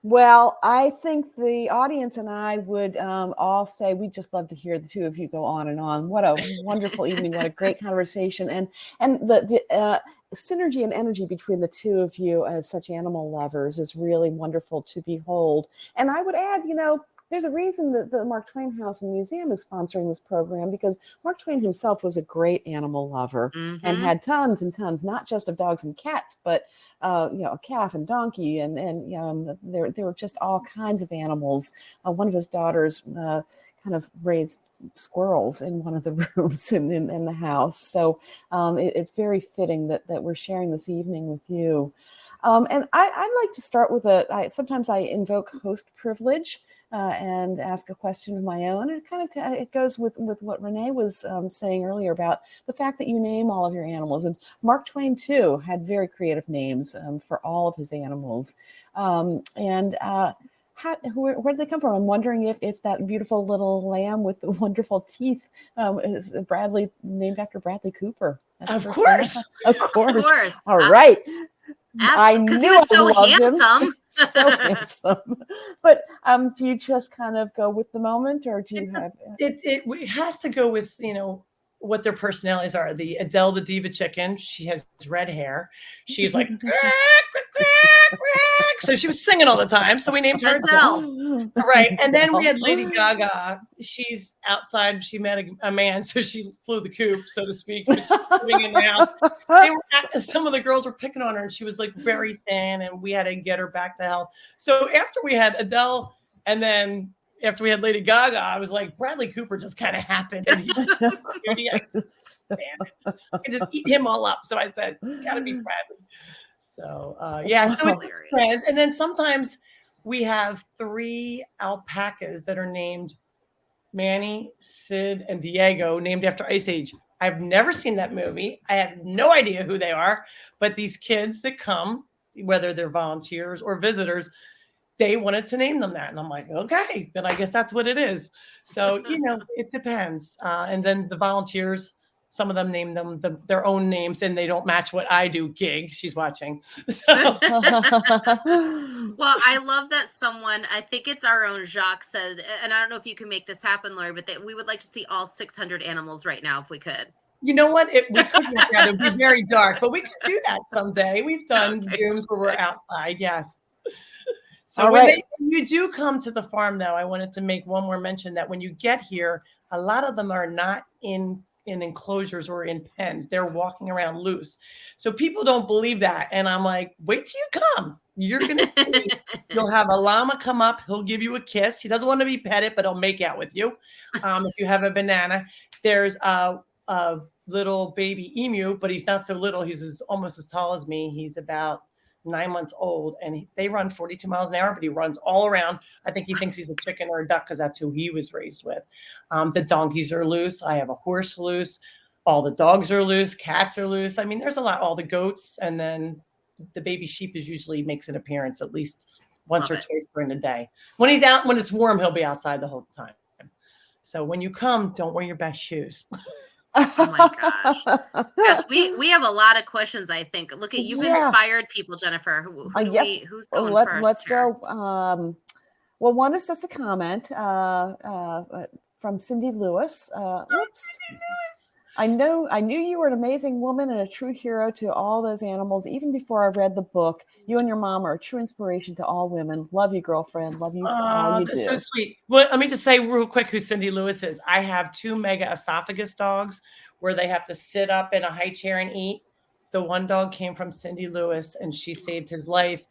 Well, I think the audience and I would all say we'd just love to hear the two of you go on and on. What a wonderful evening! What a great conversation, and the synergy and energy between the two of you as such animal lovers is really wonderful to behold. And I would add, there's a reason that the Mark Twain House and Museum is sponsoring this program, because Mark Twain himself was a great animal lover and had tons and tons, not just of dogs and cats, but a calf and donkey, and there were just all kinds of animals. One of his daughters kind of raised squirrels in one of the rooms in the house. So it's very fitting that we're sharing this evening with you. And I'd like to start with sometimes I invoke host privilege and ask a question of my own. It kind of it goes with what Renee was saying earlier about the fact that you name all of your animals. And Mark Twain, too, had very creative names for all of his animals. Where did they come from? I'm wondering if that beautiful little lamb with the wonderful teeth is Bradley, named after Bradley Cooper. That's Of course. Of course. Of course. All right. I Because he knew was I so loved him. handsome. So handsome. But do you just kind of go with the moment, or do you have it has to go with, what their personalities are. The Adele the Diva chicken, she has red hair. She's like quack, quack, quack, quack. So she was singing all the time. So we named her Adele. Right. And then we had Lady Gaga. She's outside. She met a man, so she flew the coop, so to speak. But she's living in the house. Some of the girls were picking on her, and she was like very thin, and we had to get her back to health. So after we had Adele, and then after we had Lady Gaga, I was like, Bradley Cooper just kind of happened. And I could just eat him all up. So I said, gotta be Bradley. So so it's friends. And then sometimes we have 3 alpacas that are named Manny, Sid, and Diego, named after Ice Age. I've never seen that movie. I have no idea who they are, but these kids that come, whether they're volunteers or visitors, they wanted to name them that. And I'm like, okay, then I guess that's what it is. So, it depends. And then the volunteers, some of them name them their own names, and they don't match what I do. Gig, she's watching. So. Well, I love that someone, I think it's our own Jacques, said, and I don't know if you can make this happen, Laurie, but that we would like to see all 600 animals right now if we could. You know what? We could make that. It'd be very dark, but we could do that someday. We've done Zooms where we're outside. Yes. So when you do come to the farm, though, I wanted to make one more mention that when you get here, a lot of them are not in enclosures or in pens. They're walking around loose. So people don't believe that. And I'm like, wait till you come. You're going to see. You'll have a llama come up. He'll give you a kiss. He doesn't want to be petted, but he'll make out with you. If you have a banana, there's a little baby emu, but he's not so little. He's almost as tall as me. He's about 9 months old, and they run 42 miles an hour, but he runs all around. I think he thinks he's a chicken or a duck because that's who he was raised with. The donkeys are loose. I have a horse loose. All the dogs are loose. Cats are loose. I mean, there's a lot. All the goats, and then the baby sheep usually makes an appearance at least once or twice during the day. When he's out, when it's warm, he'll be outside the whole time. So when you come, don't wear your best shoes. Oh my gosh, we have a lot of questions. I think. Look at you've inspired people, Jennifer. Who's going first? Let's go. Well, one is just a comment from Cindy Lewis. Oops. Cindy Lewis. I knew you were an amazing woman and a true hero to all those animals. Even before I read the book, you and your mom are a true inspiration to all women. Love you, girlfriend. Love you for all you do. So sweet. Well, let me just say real quick who Cindy Lewis is. I have 2 mega esophagus dogs where they have to sit up in a high chair and eat. The one dog came from Cindy Lewis, and she saved his life,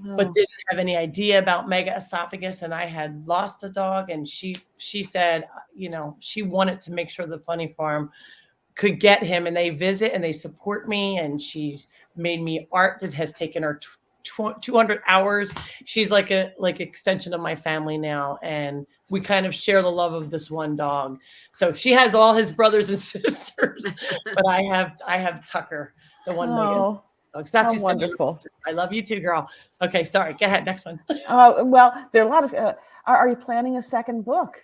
but didn't have any idea about mega esophagus. And I had lost a dog, and she said, she wanted to make sure the Funny Farm could get him, and they visit and they support me, and she made me art that has taken her 200 hours. She's like extension of my family now, and we kind of share the love of this one dog. So she has all his brothers and sisters, but I have Tucker, the one dog. So that's wonderful. I love you too, girl. Okay, sorry. Go ahead. Next one. Well, there are a lot of. Are you planning a second book?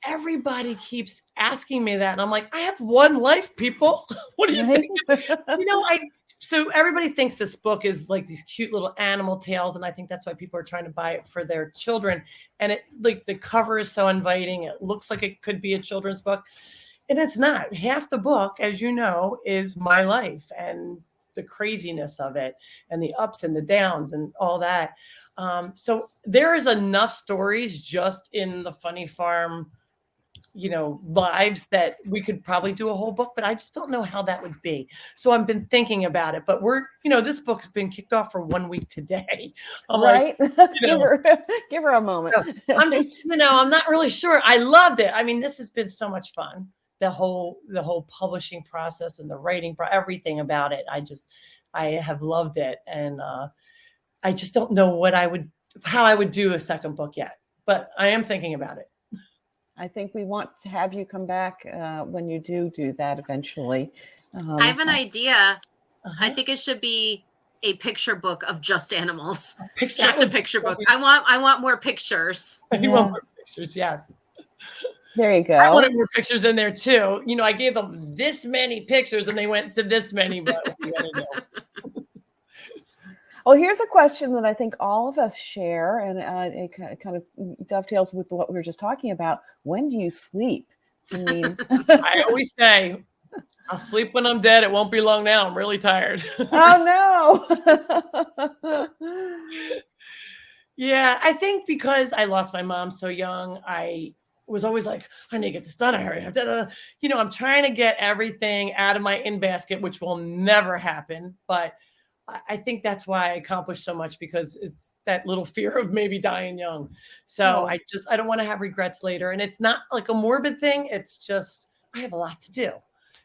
Everybody keeps asking me that, and I'm like, I have one life, people. What do you think? So everybody thinks this book is like these cute little animal tales, and I think that's why people are trying to buy it for their children. And it, like, the cover is so inviting. It looks like it could be a children's book, and it's not. Half the book, as you know, is my life and the craziness of it, and the ups and the downs and all that. So there is enough stories just in the Funny Farm, lives that we could probably do a whole book, but I just don't know how that would be. So I've been thinking about it, but this book's been kicked off for 1 week today. I'm right. Give her a moment. I'm just, I'm not really sure. I loved it. I mean, this has been so much fun. The whole publishing process and the writing, everything about it. I have loved it. And I just don't know how I would do a second book yet, but I am thinking about it. I think we want to have you come back when you do that eventually. I have an idea. Uh-huh. I think it should be a picture book of just animals. That Just a would be picture book. great. I want more pictures. You Yeah. want more pictures? Yes. There you I go. wanted more pictures in there too. I gave them this many pictures and they went to this many, but what are you gonna do? Well, here's a question that I think all of us share, and it kind of dovetails with what we were just talking about. When do you sleep? I mean, I always say, I'll sleep when I'm dead. It won't be long now. I'm really tired. oh no. Yeah, I think because I lost my mom so young, I was always like, I need to get this done. I hurry. I'm trying to get everything out of my in basket, which will never happen. But I think that's why I accomplished so much, because it's that little fear of maybe dying young. So Oh. I don't want to have regrets later. And it's not like a morbid thing. It's just, I have a lot to do.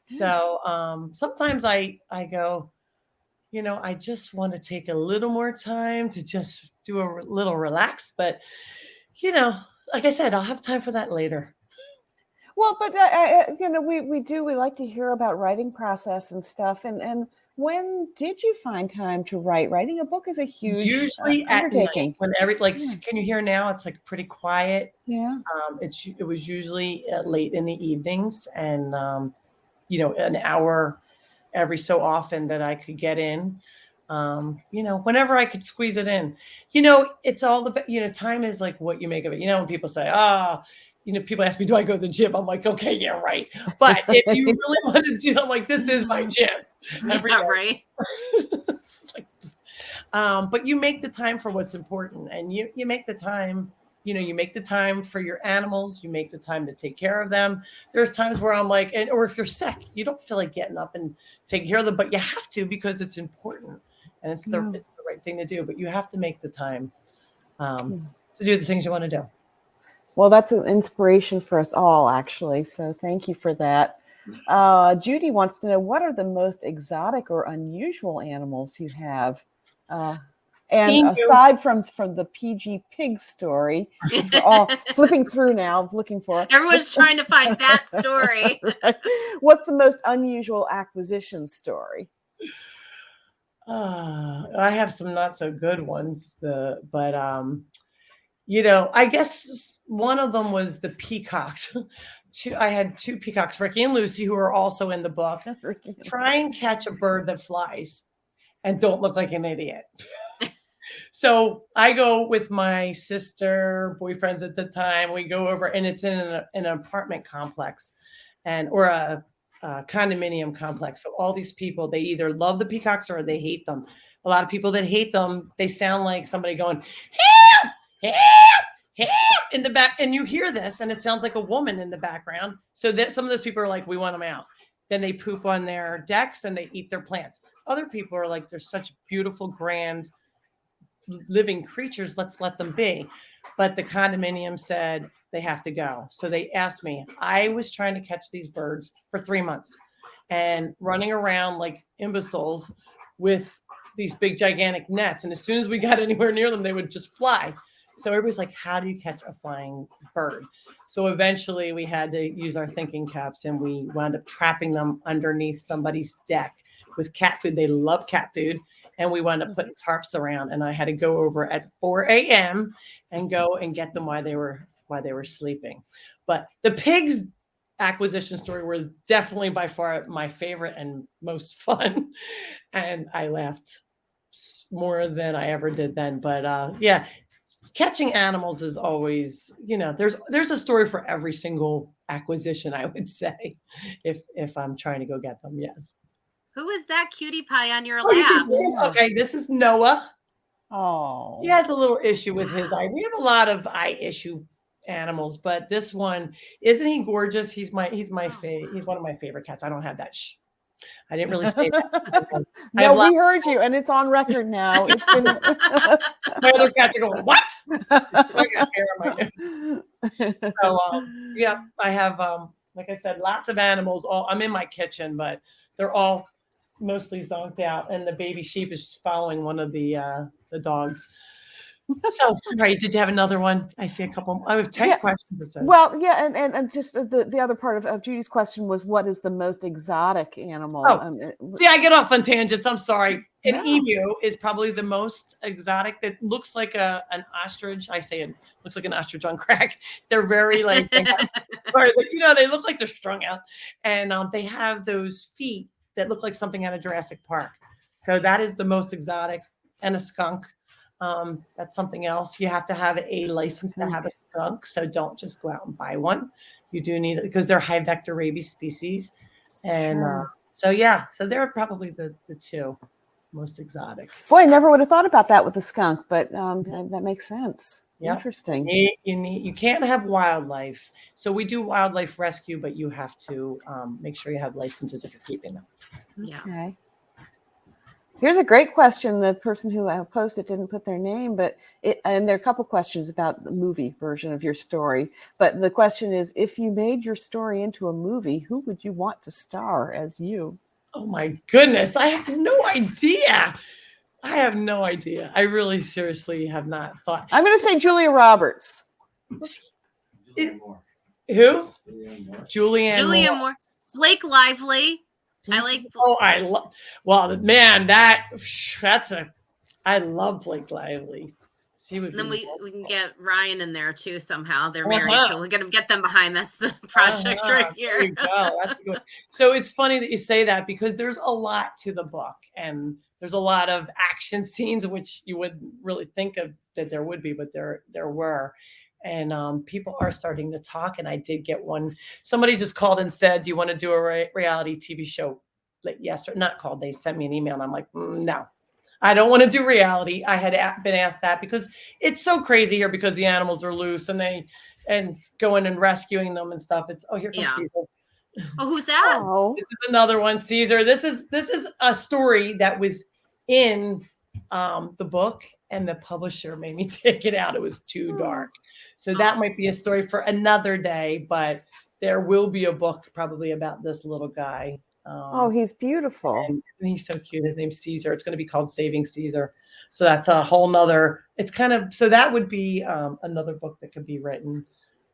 So sometimes I go, I just want to take a little more time to just do a little relax. But, like I said, I'll have time for that later. Well, but we like to hear about writing process and stuff. And when did you find time to write? Writing a book is a huge Usually undertaking. at night, can you hear now? It's like pretty quiet. Yeah. It was usually late in the evenings, and an hour every so often that I could get in. Whenever I could squeeze it in. It's all time is like what you make of it. When people say, people ask me, do I go to the gym? I'm like, okay, yeah, right. But if you really want to do, I'm like, this is my gym. Every day. Right. But you make the time for what's important, and you make the time. You make the time for your animals. You make the time to take care of them. There's times where I'm like, or if you're sick, you don't feel like getting up and taking care of them, but you have to, because it's important and it's the right thing to do. But you have to make the time to do the things you want to do. Well, that's an inspiration for us all, actually. So thank you for that. Judy wants to know, what are the most exotic or unusual animals you have? And aside from the PG pig story, which we're all flipping through now, looking for. Everyone's trying to find that story. Right. What's the most unusual acquisition story? I have some not so good ones, but I guess one of them was the peacocks. I had two peacocks, Ricky and Lucy, who are also in the book. Try and catch a bird that flies and don't look like an idiot. So I go with my sister, boyfriends at the time. We go over, and it's in an apartment complex or a condominium complex. So all these people, they either love the peacocks or they hate them. A lot of people that hate them, they sound like somebody going, help, help, help, in the back. And you hear this, and it sounds like a woman in the background. So that some of those people are like, we want them out. Then they poop on their decks and they eat their plants. Other people are like, they're such beautiful, grand, living creatures. Let's let them be. But the condominium said they have to go. So they asked me. I was trying to catch these birds for 3 months and running around like imbeciles with these big, gigantic nets. And as soon as we got anywhere near them, they would just fly. So everybody's like, how do you catch a flying bird? So eventually we had to use our thinking caps, and we wound up trapping them underneath somebody's deck with cat food. They love cat food. And we wound up putting tarps around, and I had to go over at 4 a.m. and go and get them while they were sleeping. But the pigs acquisition story was definitely by far my favorite and most fun. And I laughed more than I ever did then. But yeah, catching animals is always, there's a story for every single acquisition, I would say, if I'm trying to go get them. Yes. Who is that cutie pie on your Oh, you can lap? see, okay, this is Noah. Oh. He has a little issue with his eye. We have a lot of eye issue animals, but this one, isn't he gorgeous? He's one of my favorite cats. I don't have that. Shh. I didn't really say that. No, we heard you, and it's on record now. It's been my other cats are going, what? I got hair on my nose. So I have like I said, lots of animals. I'm in my kitchen, but they're all mostly zonked out, and the baby sheep is following one of the dogs. So sorry, did you have another one? I see a couple. I have 10 questions. It says. Well, yeah, and just the other part of Judy's question was, what is the most exotic animal? See, I get off on tangents. I'm sorry. An emu is probably the most exotic. That looks like an ostrich. I say it looks like an ostrich on crack. They're very like, they look like they're strung out, and they have those feet that look like something out of Jurassic Park. So that is the most exotic, and a skunk. That's something else. You have to have a license to have a skunk. So don't just go out and buy one. You do need it because they're high vector rabies species. And so they're probably the two most exotic. Boy, I never would have thought about that with the skunk, but that makes sense. Yep. Interesting. You can't have wildlife. So we do wildlife rescue, but you have to make sure you have licenses if you're keeping them. Yeah. Okay. Here's a great question. The person who posted didn't put their name, and there are a couple questions about the movie version of your story. But the question is, if you made your story into a movie, who would you want to star as you? Oh my goodness. I have no idea. I really seriously have not thought. I'm going to say Julia Roberts. Who? Julianne Moore. Blake Lively. I like. I love Blake Lively. Then we can get Ryan in there too somehow. They're married, so we're gonna get them behind this project right here. There you go. That's good. So it's funny that you say that because there's a lot to the book, and there's a lot of action scenes which you wouldn't really think of that there would be, but there were. And people are starting to talk. And I did get one. Somebody just called and said, "Do you want to do a reality TV show?" Like yesterday, not called. They sent me an email, and I'm like, "No, I don't want to do reality." I had been asked that because it's so crazy here because the animals are loose and going and rescuing them and stuff. It's here comes Caesar. Oh, who's that? Oh. This is another one, Caesar. This is a story that was in the book, and the publisher made me take it out. It was too dark. So that might be a story for another day, but there will be a book probably about this little guy. He's beautiful. And he's so cute. His name's Caesar. It's going to be called Saving Caesar. So that's a whole nother, it's kind of, so that would be another book that could be written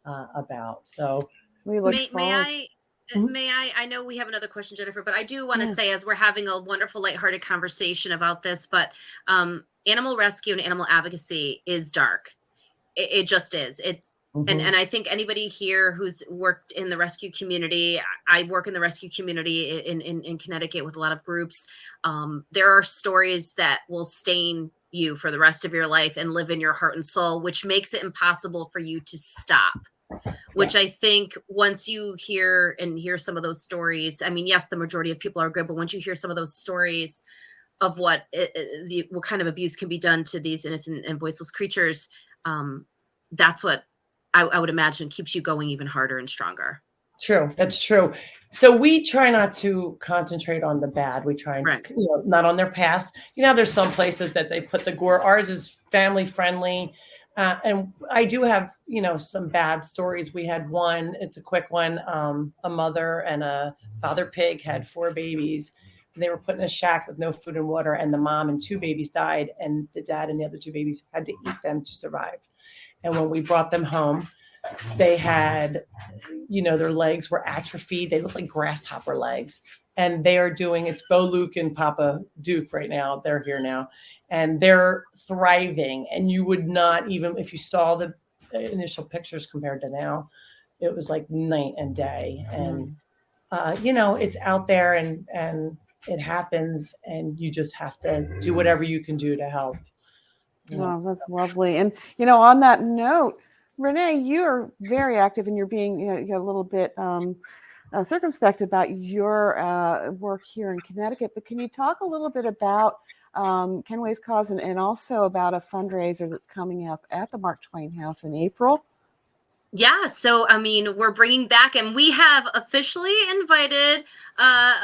about. So we look forward. May I know we have another question, Jennifer, but I do want to say, as we're having a wonderful, lighthearted conversation about this, but animal rescue and animal advocacy is dark. It just is. It's and I think anybody here who's worked in the rescue community, I work in the rescue community in Connecticut with a lot of groups. There are stories that will stain you for the rest of your life and live in your heart and soul, which makes it impossible for you to stop. Which I think once you hear some of those stories, I mean, yes, the majority of people are good, but once you hear some of those stories of what kind of abuse can be done to these innocent and voiceless creatures, that's what I would imagine keeps you going even harder and stronger. True. That's true. So we try not to concentrate on the bad. We try and, not on their past. There's some places that they put the gore. Ours is family friendly. And I do have, some bad stories. We had one, it's a quick one. A mother and a father pig had 4 babies. They were put in a shack with no food and water, and the mom and 2 babies died, and the dad and the other 2 babies had to eat them to survive. And when we brought them home, they had, their legs were atrophied. They looked like grasshopper legs. And they are it's Bo Luke and Papa Duke right now. They're here now. And they're thriving. And you would not even, if you saw the initial pictures compared to now, it was like night and day. And, it's out there and it happens. And you just have to do whatever you can do to help. Oh, that's lovely. And, on that note, Renee, you're very active and you're being you're a little bit circumspect about your work here in Connecticut. But can you talk a little bit about Kenway's cause and also about a fundraiser that's coming up at the Mark Twain House in April? Yeah, so I mean, we're bringing back, and we have officially invited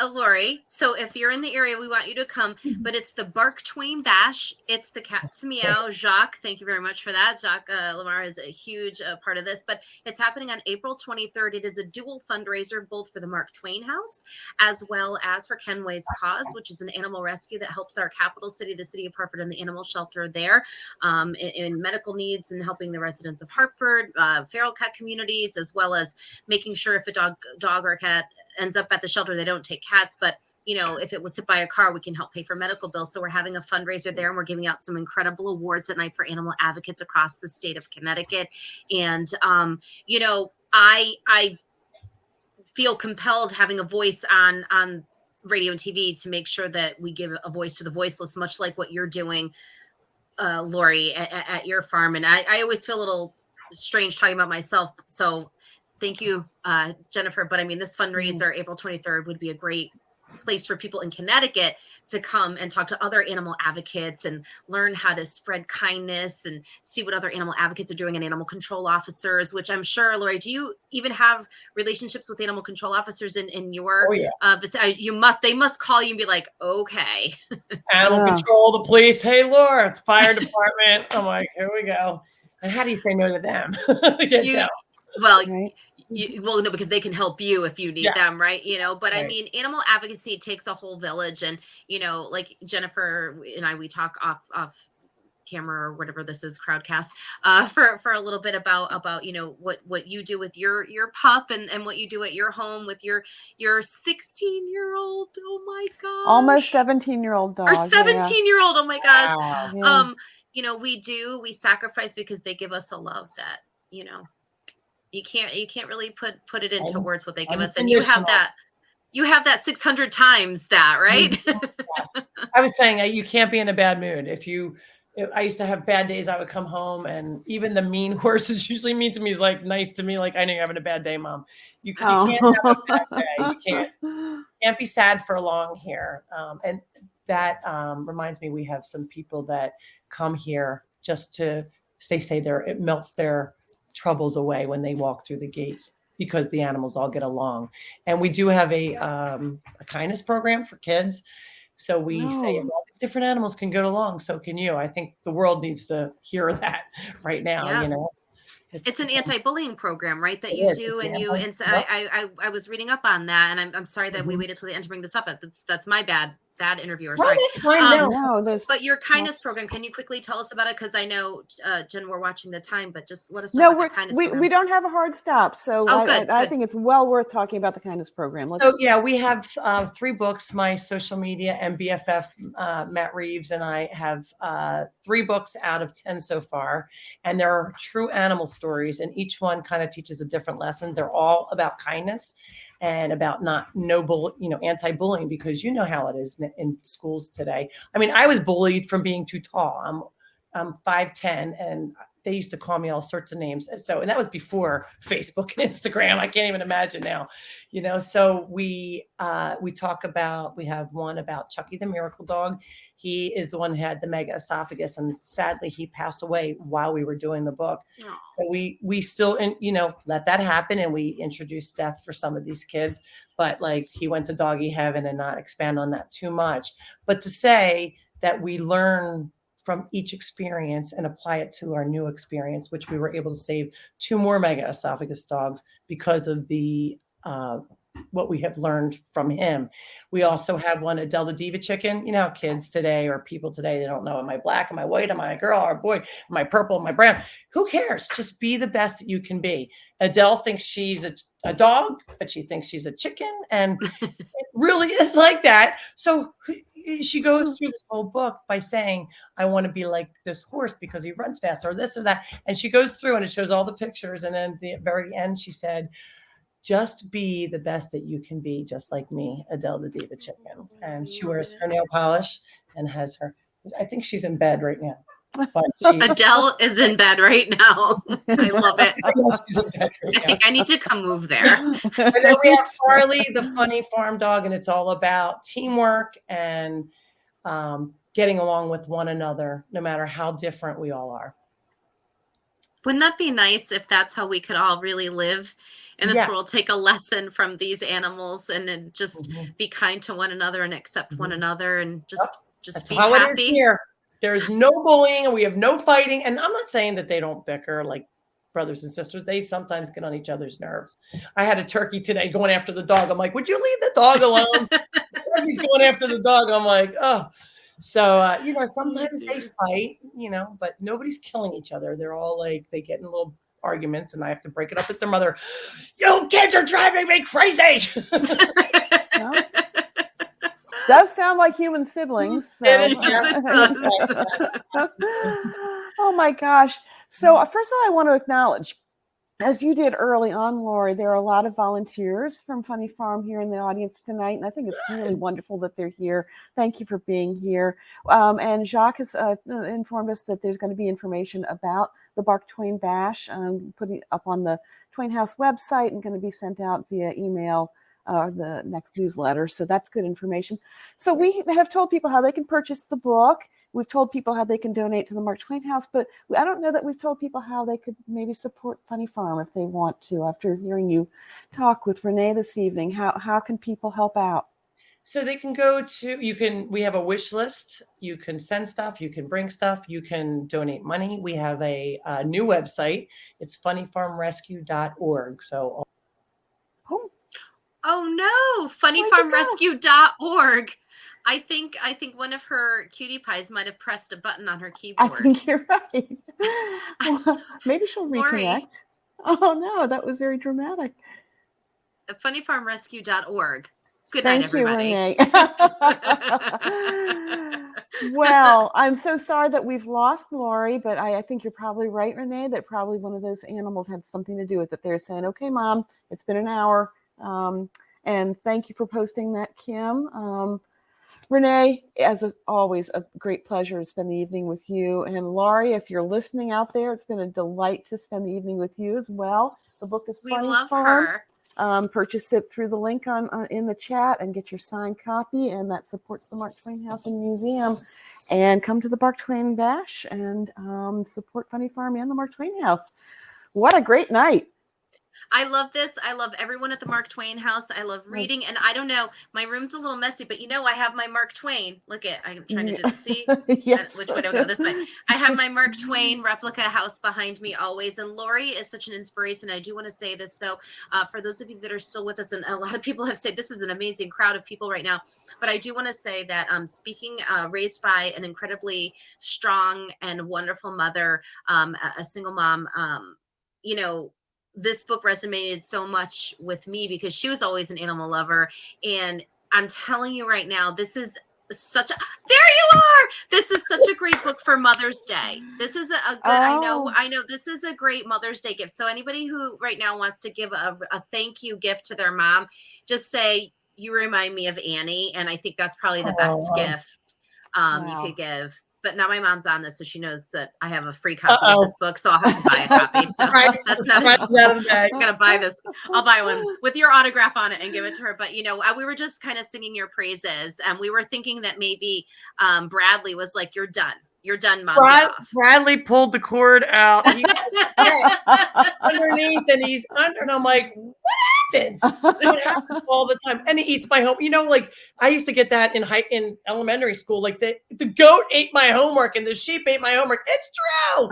Laurie. So if you're in the area, we want you to come. But it's the Bark Twain Bash. It's the Cats Meow. Jacques, thank you very much for that. Jacques Lamar is a huge part of this. But it's happening on April 23rd. It is a dual fundraiser, both for the Mark Twain House as well as for Kenway's Cause, which is an animal rescue that helps our capital city, the city of Hartford, and the animal shelter there in medical needs and helping the residents of Hartford, feral cat communities, as well as making sure if a dog or cat ends up at the shelter, they don't take cats, but if it was hit by a car, we can help pay for medical bills. So we're having a fundraiser there, and we're giving out some incredible awards at night for animal advocates across the state of Connecticut. And I feel compelled having a voice on radio and TV to make sure that we give a voice to the voiceless, much like what you're doing, Laurie, at your farm. And I always feel a little strange talking about myself. So thank you, Jennifer. But I mean, this fundraiser, April 23rd, would be a great place for people in Connecticut to come and talk to other animal advocates and learn how to spread kindness and see what other animal advocates are doing, and animal control officers, which I'm sure, Laurie, do you even have relationships with animal control officers in your vicinity? They must call you and be like, okay. Animal control, the police, hey, Laura, fire department. I'm like, here we go. And how do you say no to them? No, because they can help you if you need them, right? But right. I mean, animal advocacy takes a whole village, and like Jennifer and I, we talk off camera or whatever this is, crowdcast, for a little bit about what you do with your pup and what you do at your home with your 16-year-old. Oh my gosh, almost 17-year-old dog, or 17-year-old. Oh my gosh. Wow. We sacrifice because they give us a love that you can't really put it into words what they give us. And you have that 600 times that, right? Yes. I was saying you can't be in a bad mood. I used to have bad days. I would come home, and even the mean horses usually mean to me is like nice to me. Like, I know you're having a bad day, Mom. You can't have a bad day. You can't be sad for long here. And that reminds me, we have some people that come here just to, they say it melts their troubles away when they walk through the gates, because the animals all get along. And we do have a kindness program for kids. So we say, if all these different animals can get along, so can you. I think the world needs to hear that right now. Yeah. It's an anti-bullying program, right? That you do, and so I was reading up on that, and I'm sorry that we waited till the end to bring this up. That's my bad interviewer. Sorry. But your kindness program, can you quickly tell us about it? Because I know, Jen, we're watching the time, but just let us know about the kindness program. We don't have a hard stop, so I think it's well worth talking about the kindness program. We have 3 books. My social media and BFF, Matt Reeves, and I have 3 books out of 10 so far, and there are true animal stories, and each one kind of teaches a different lesson. They're all about kindness and about anti-bullying, because you know how it is in schools today. I mean, I was bullied from being too tall. I'm 5'10", and they used to call me all sorts of names. And that was before Facebook and Instagram. I can't even imagine now, So we have one about Chucky the Miracle Dog. He is the one who had the mega esophagus, and sadly he passed away while we were doing the book. Oh. So we still, let that happen, and we introduced death for some of these kids, but like, he went to doggy heaven, and not expand on that too much. But to say that we learn from each experience and apply it to our new experience, which we were able to save 2 more mega esophagus dogs because of the what we have learned from him. We also have one, Adele the Diva chicken. You know how kids today, or people today, they don't know, am I black, am I white, am I a girl or a boy, am I purple, am I brown? Who cares? Just be the best that you can be. Adele thinks she's a dog, but she thinks she's a chicken, and it really is like that. So she goes through this whole book by saying, I want to be like this horse because he runs fast, or this or that. And she goes through, and it shows all the pictures. And then at the very end, she said, just be the best that you can be, just like me, Adele the Diva chicken. And she wears her nail polish and has I think she's in bed right now. But Adele is in bed right now. I love it. I think I need to come move there. And then we have Farley, the funny farm dog, and it's all about teamwork and getting along with one another, no matter how different we all are. Wouldn't that be nice if that's how we could all really live in this Yeah. world? Take a lesson from these animals and then just Mhm. be kind to one another and accept one Mhm. another and just That's be how it is happy. here. There's no bullying and we have no fighting. And I'm not saying that they don't bicker like brothers and sisters. They sometimes get on each other's nerves. I had a turkey today going after the dog. I'm like, would you leave the dog alone? Turkey's going after the dog. I'm like, oh. So, sometimes they fight, but nobody's killing each other. They're all like, they get in little arguments and I have to break it up as their mother. You kids are driving me crazy. Well, does sound like human siblings. So. Oh my gosh. So first of all, I want to acknowledge, as you did early on, Laurie, there are a lot of volunteers from Funny Farm here in the audience tonight, and I think it's really wonderful that they're here. Thank you for being here. And Jacques has informed us that there's going to be information about the Mark Twain Bash putting up on the Twain House website and going to be sent out via email the next newsletter. So that's good information. So we have told people how they can purchase the book. We've told people how they can donate to the Mark Twain House, but I don't know that we've told people how they could maybe support Funny Farm if they want to. After hearing you talk with Renee this evening, how can people help out? So they can we have a wish list. You can send stuff, you can bring stuff, you can donate money. We have a new website. It's funnyfarmrescue.org. So. Oh no, funnyfarmrescue.org. I think one of her cutie pies might have pressed a button on her keyboard. I think you're right. Well, maybe she'll reconnect. Oh no, that was very dramatic. Funnyfarmrescue.org. Good night, everybody. Thank you, Renee. Well, I'm so sorry that we've lost Laurie, but I think you're probably right, Renee, that probably one of those animals had something to do with it. They're saying, okay, Mom, it's been an hour. And thank you for posting that, Kim. Renee, as always, a great pleasure to spend the evening with you. And Laurie, if you're listening out there, it's been a delight to spend the evening with you as well. The book is Funny Farm. Her. Purchase it through the link in the chat and get your signed copy, and that supports the Mark Twain House and Museum. And come to the Mark Twain Bash and support Funny Farm and the Mark Twain House. What a great night. I love this. I love everyone at the Mark Twain House. I love reading. And I don't know, my room's a little messy, but I have my Mark Twain. Look at, I'm trying to do this. See? Yes. Which way do I go? This way. I have my Mark Twain replica house behind me always. And Laurie is such an inspiration. I do want to say this, though, for those of you that are still with us, and a lot of people have said this is an amazing crowd of people right now. But I do want to say that raised by an incredibly strong and wonderful mother, a single mom, this book resonated so much with me because she was always an animal lover. And I'm telling you right now, this is such a great book for Mother's Day. This is a good, I know this is a great Mother's Day gift. So anybody who right now wants to give a thank you gift to their mom, just say, you remind me of Annie. And I think that's probably the best gift you could give. But now my mom's on this, so she knows that I have a free copy of this book, so I'll have to buy a copy. So that's not I'm gonna buy this. I'll buy one with your autograph on it and give it to her. But we were just kind of singing your praises, and we were thinking that maybe Bradley was like, "You're done. You're done, Mom." Bradley pulled the cord out. He underneath, and he's under, and I'm like, what happens? So it happens all the time. And he eats my home. Like I used to get that in elementary school. Like the goat ate my homework and the sheep ate my homework. It's true.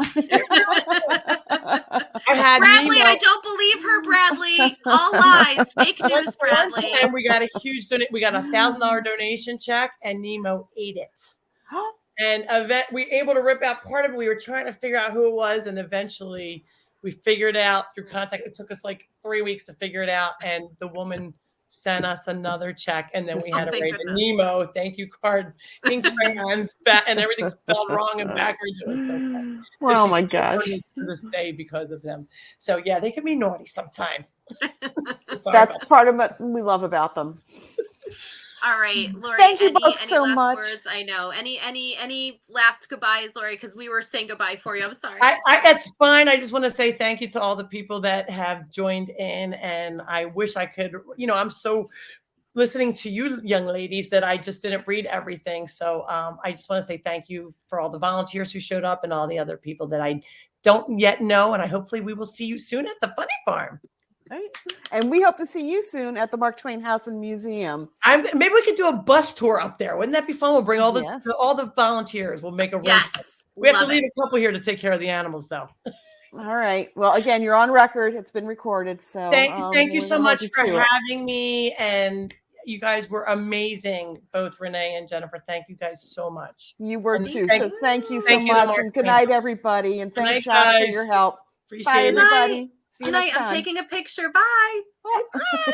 Bradley, Nemo. I don't believe her, Bradley. All lies. Fake news, Bradley. And we got a huge we got $1,000 donation check, and Nemo ate it. And we were able to rip out part of it. We were trying to figure out who it was, and eventually we figured it out through contact. It took us like 3 weeks to figure it out, and the woman sent us another check, and then we had to write the Nemo thank you card in crayons, and everything spelled wrong and backwards. It was so funny. Oh my gosh! To this day because of them. So yeah, they can be naughty sometimes. That's part of what we love about them. All right, Laurie. Thank you both so last much. Words? I know. Any last goodbyes, Laurie? Because we were saying goodbye for you. I'm sorry. That's fine. I just want to say thank you to all the people that have joined in, and I wish I could. I'm so listening to you young ladies that I just didn't read everything. So I just want to say thank you for all the volunteers who showed up and all the other people that I don't yet know. And hopefully we will see you soon at the Funny Farm. Right. And we hope to see you soon at the Mark Twain House and Museum. Maybe we could do a bus tour up there. Wouldn't that be fun? We'll bring all Yes. all the volunteers. We'll make a road trip. Yes. We have to Love leave it. a couple here to take care of the animals, though. All right. Well, again, you're on record. It's been recorded. So thank you so we'll much hold for you to it. having me. And you guys were amazing, both Renee and Jennifer. Thank you guys so much. You were And too. thank- So thank you so thank you to much. Mark And good Twain. night, everybody. And Good thanks, night, Shaq, for guys. your help. Appreciate Bye, it. everybody. See you Good night. next time. I'm taking a picture. Bye. Bye.